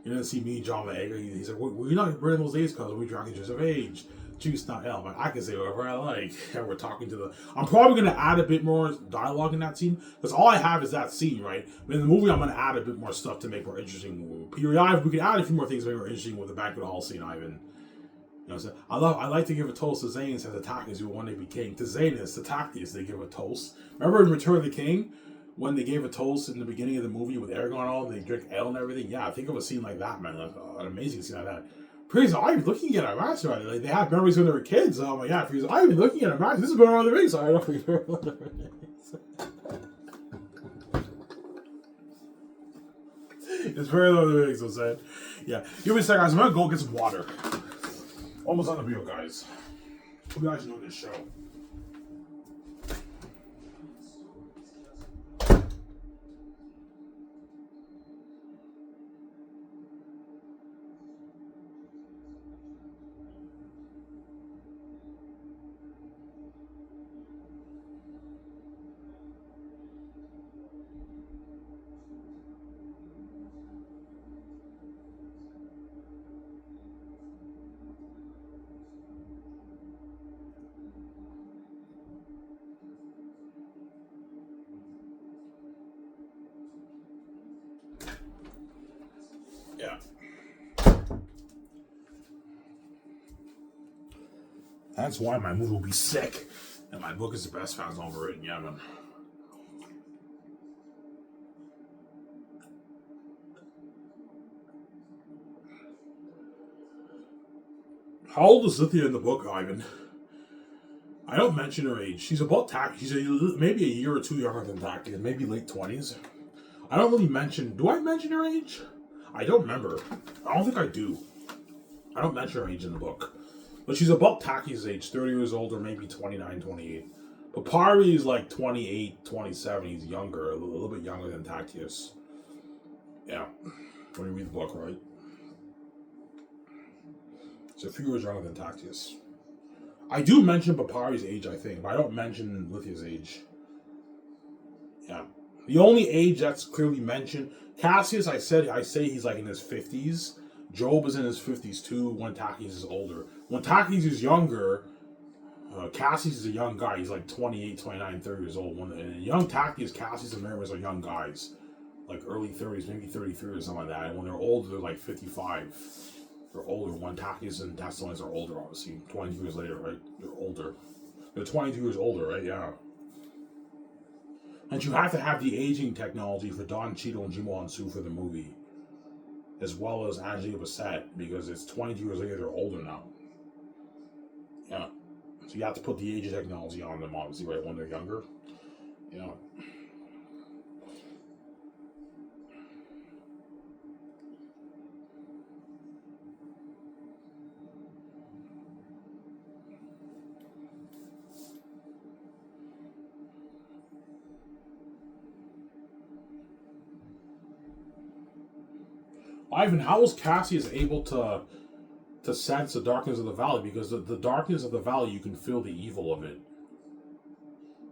You didn't see me, John Vega. He's like, well, you're not bringing those days because we drank juice of age. Juice, not ale. Like, I can say whatever I like. And we're talking to the... I'm probably going to add a bit more dialogue in that scene. Because all I have is that scene, right? But in the movie, I'm going to add a bit more stuff to make more interesting. Peter, we can add a few more things to make more interesting with the banquet hall scene, Ivan. You know what I'm saying? I like to give a toast to Xanus and the Tactius who one day became. To Xanus, the Tactius, they give a toast. Remember in Return of the King, when they gave a toast in the beginning of the movie with Aragorn and all, they drink ale and everything? Yeah, think of a scene like that, man. Like, an amazing scene like that. Praise I'm looking at our match right. Like, they have memories when they were kids. Oh my god, I've been looking at our match. This is going on the rings. I don't forget about the rings. It's very low the rings, I'm saying. Yeah. Give me a second, guys. I'm gonna go get some water. Almost on the video, guys. Hope you guys know this show. Yeah. That's why my movie will be sick. And my book is the best fans overwritten. Yeah, man. How old is Lithia in the book, Ivan? I don't mention her age. She's about She's maybe a year or two younger than Tactius. Maybe late 20s. I don't really mention... Do I mention her age? I don't remember. I don't think I do. I don't mention her age in the book. But she's about Tactius' age. 30 years old or maybe 29, 28. But Pari is like 28, 27. He's younger. A little bit younger than Tactius. Yeah. When you read the book, right? It's a few years younger than Tactius. I do mention Papari's age, I think, but I don't mention Lithia's age. Yeah. The only age that's clearly mentioned, Cassius, I say he's like in his 50s. Job is in his 50s too, when Tactius is older. When Tactius is younger, Cassius is a young guy. He's like 28, 29, 30 years old. When young Tactius, Cassius, and Maramis are young guys. Like early 30s, maybe 33 or something like that. And when they're older, they're like 55. They're older. When Tactius and Tacitonius are older, obviously. 22 years later, right? They're older. They're 22 years older, right? Yeah. And you have to have the aging technology for Don Cheadle and Jimo Hansu for the movie. As well as Angela Bassett, because it's 22 years later, they're older now. Yeah. So you have to put the aging technology on them, obviously, right? When they're younger. Yeah. Ivan, how was Cassius able to sense the darkness of the valley? Because the darkness of the valley, you can feel the evil of it.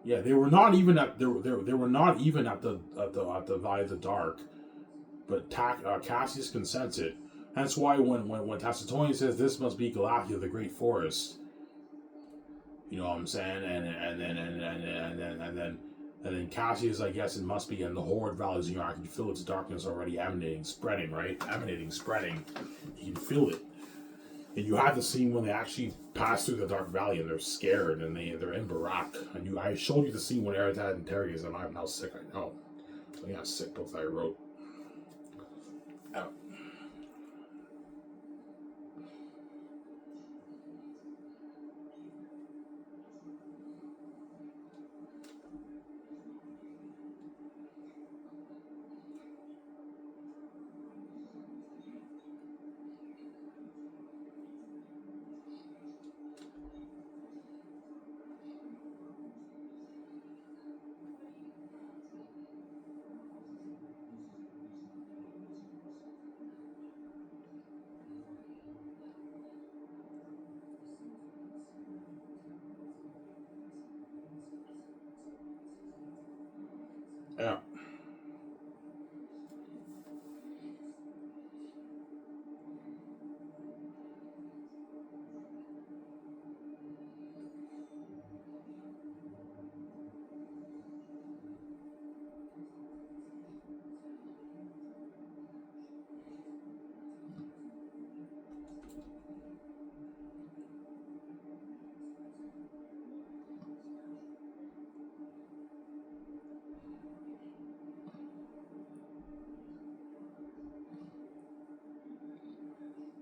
Yeah, they were not even at they were not even at the valley of the dark, but Cassius can sense it. That's why when Tacitonian says this must be Galatia, the great forest, you know what I'm saying, and then Cassius, I guess it must be, in the Horde Valleys, you know, I can feel its darkness already emanating, spreading, right? Emanating, spreading. You can feel it. And you have the scene when they actually pass through the Dark Valley and they're scared and they're in Barak. And I showed you the scene when Eretad interrogates them. I'm now sick, I know. I got sick books I wrote. Out. Yeah.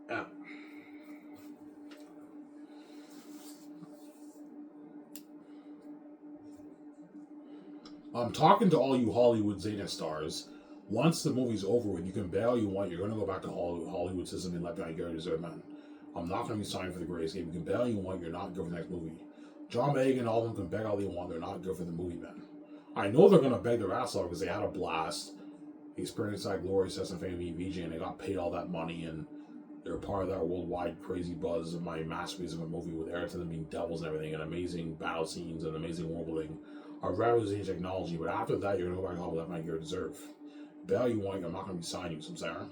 Yeah. I'm talking to all you Hollywood Xanus stars. Once the movie's over with, you can bail you want. You're going to go back to Hollywood system and let me get deserve, man. I'm not going to be signing for the greatest game. You can bail you want. You're not good for the next movie. John Boyega and all of them can beg all they want. They're not good for the movie, man. I know they're going to beg their ass off because they had a blast. They experienced that glorious and fame being VJ and they got paid all that money and they're part of that worldwide crazy buzz of my masterpiece of a movie with Eric to them being devils and everything and amazing battle scenes and amazing world building. Our revolutionary technology, but after that, you're going to go back home with that man you deserve. Bail you want, I'm not going to be signing you, some Sarah.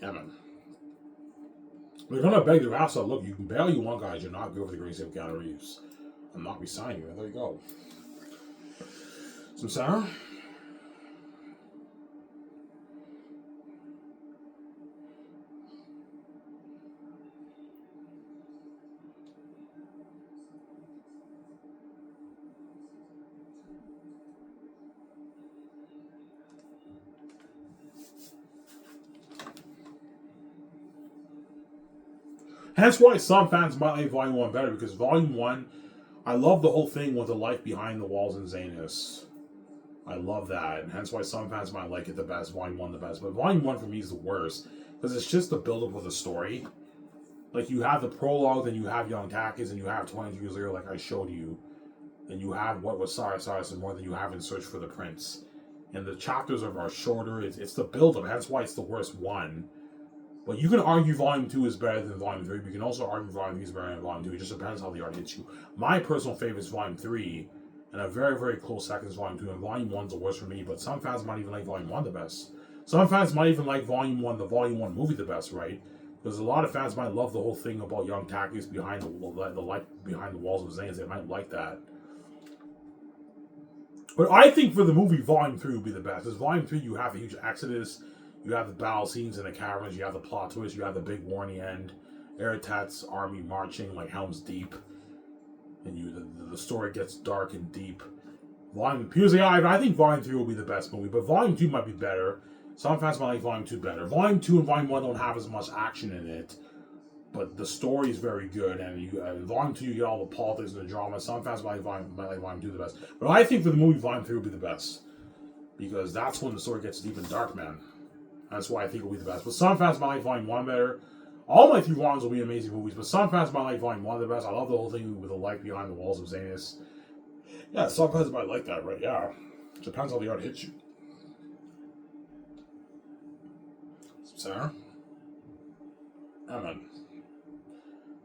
Yeah, man. They're going to beg their ass out. Look, you can bail you want, guys. You're not good for the great save of Keanu Reeves. I'm not be signing you. There you go. Some Sarah. Hence why some fans might like Volume 1 better, because Volume 1, I love the whole thing with the life behind the walls in Xanus. I love that, and hence why some fans might like it the best, Volume 1 the best. But Volume 1 for me is the worst, because it's just the build-up of the story. Like, you have the prologue, then you have Young Takis, and you have 22 years later, like I showed you. Then you have what was Cyrus and more than you have in Search for the Prince. And the chapters are shorter, it's the build-up, hence why it's the worst one. But you can argue Volume 2 is better than Volume 3, but you can also argue Volume 3 is better than Volume 2. It just depends how the art hits you. My personal favorite is Volume 3, and a very, very close second is Volume 2, and Volume 1's the worst for me, but some fans might even like Volume 1 the best. Some fans might even like Volume 1, the Volume 1 movie the best, right? Because a lot of fans might love the whole thing about Young Takis behind the light behind the walls of Xanus. They might like that. But I think for the movie, Volume 3 would be the best. Because Volume 3, you have a huge exodus, you have the battle scenes in the caverns, you have the plot twist, you have the big war in the end, Eretat's army marching like Helm's Deep, and the story gets dark and deep. I think Volume 3 will be the best movie, but Volume 2 might be better. Some fans might like Volume 2 better. Volume 2 and Volume 1 don't have as much action in it, but the story is very good, and in Volume 2 you get all the politics and the drama. Some fans might like Volume 2 the best. But I think for the movie, Volume 3 will be the best, because that's when the story gets deep and dark, man. That's why I think it will be the best. But some fans might like Volume 1 better. All my 3 volumes will be amazing movies, but some fans might like Volume 1 the best. I love the whole thing with the light behind the walls of Xanus. Yeah, some fans might like that, right? Yeah. It depends how the art hits you. Sarah? Yeah, man.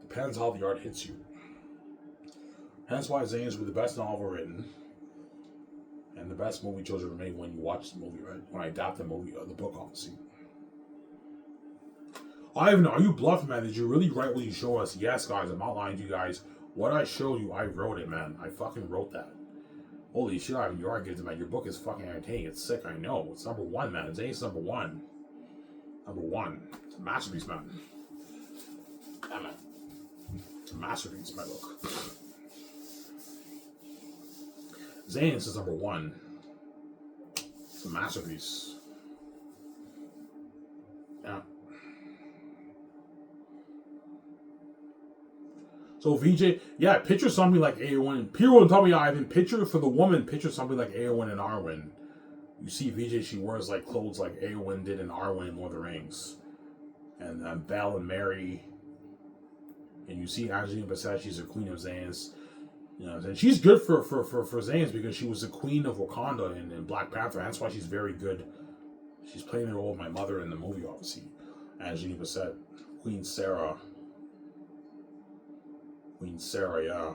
Depends how the art hits you. Hence why Xanus will be the best novel written and the best movie children made when you watch the movie, right? When I adapt the movie or the book, obviously. Ivan, are you bluffing, man? Did you really write what you show us? Yes, guys, I'm not lying to you guys. What I showed you, I wrote it, man. I fucking wrote that. Holy shit, Ivan, you are good, man. Your book is fucking entertaining. It's sick, I know. It's number 1, man. Xanus number 1. Number 1. It's a masterpiece, man. Yeah, man. It's a masterpiece, my book. Xanus is number 1. It's a masterpiece. Yeah. So VJ, yeah, picture something like Eowyn. People tell me, Ivan, picture for the woman, picture something like Eowyn and Arwen. You see VJ, she wears like clothes like Eowyn did in Arwen in Lord of the Rings. And Belle and Mary. And you see Angelina Bassett, she's the queen of Xanus. You know, and she's good for Xanus because she was the queen of Wakanda in Black Panther. That's why she's very good. She's playing the role of my mother in the movie, obviously. Angelina Bassett, Queen Sarah. Queen Sarah, yeah.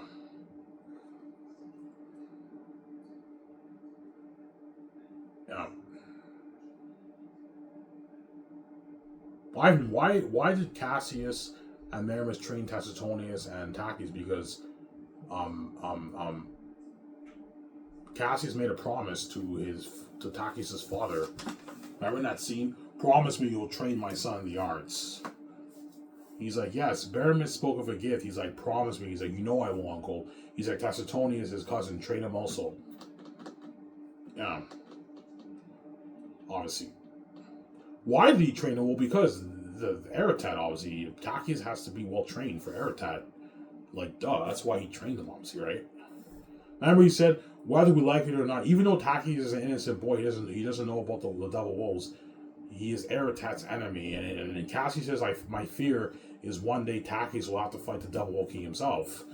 Yeah. Why did Cassius and Meramis train Tacitonius and Takis? Because Cassius made a promise to Takis' father. Remember in that scene? Promise me you'll train my son in the arts. He's like, yes. Meramis spoke of a gift. He's like, promise me. He's like, you know I will, uncle. He's like, Tacitonius, his cousin, train him also. Yeah. Obviously. Why did he train him? Well, because the Eretat, obviously, Takis has to be well trained for Eretat. Like, duh, that's why he trained him, obviously, right? Remember he said, whether we like it or not, even though Takis is an innocent boy, he doesn't know about the double wolves. He is Eretat's enemy, and Cassie says, my fear is one day Takis will have to fight the Devil Wool King himself.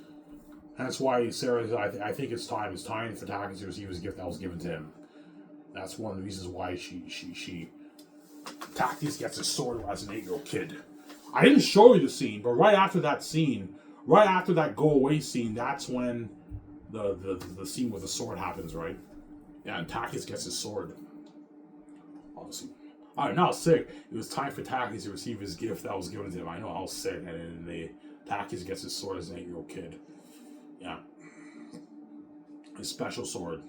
That's why Sarah says, I think it's time for Takis to receive his gift that was given to him. That's one of the reasons why Takis gets his sword as an 8-year-old kid. I didn't show you the scene, but right after that scene, right after that go away scene, that's when the scene with the sword happens, right? Yeah, and Takis gets his sword. Obviously. Alright, now sick. It was time for Takis to receive his gift that was given to him. I know how sick. And then Takis gets his sword as an 8-year-old kid. Yeah. His special sword.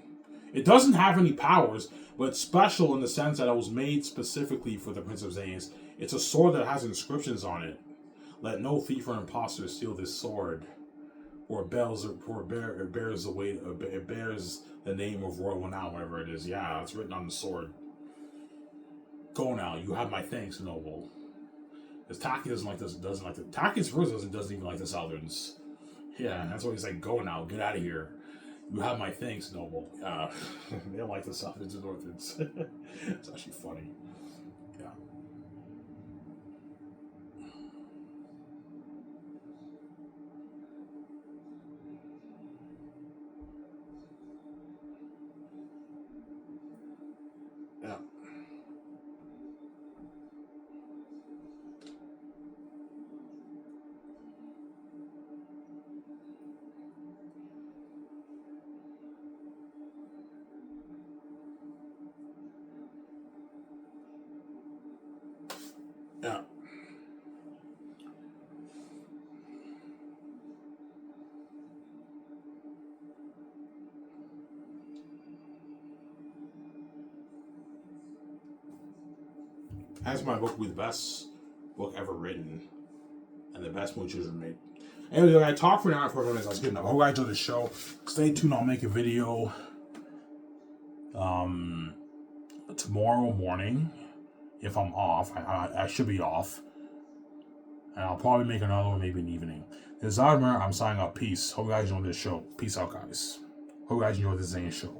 It doesn't have any powers, but it's special in the sense that it was made specifically for the Prince of Xanus. It's a sword that has inscriptions on it. Let no thief or imposter steal this sword. Or it bears the weight. It bears the name of royal renown, whatever it is. Yeah, it's written on the sword. Go now. You have my thanks, noble. Because Taki doesn't like this. Taki's first doesn't even like the Southerns. Yeah, that's why he's like, go now. Get out of here. You have my thanks, noble. They don't like the Southerns and Northerns. It's actually funny. Yeah. Yeah. Yeah. That's my book with the best book ever written and the best movie ever made. Anyway, I talked for an hour and 4 minutes. That's good enough. I hope you guys enjoyed the show. Stay tuned. I'll make a video tomorrow morning if I'm off. I should be off. And I'll probably make another one maybe in the evening. This is Zadmer. I'm signing up. Peace. Hope you guys enjoyed this show. Peace out, guys. Hope you guys enjoyed this Zane show.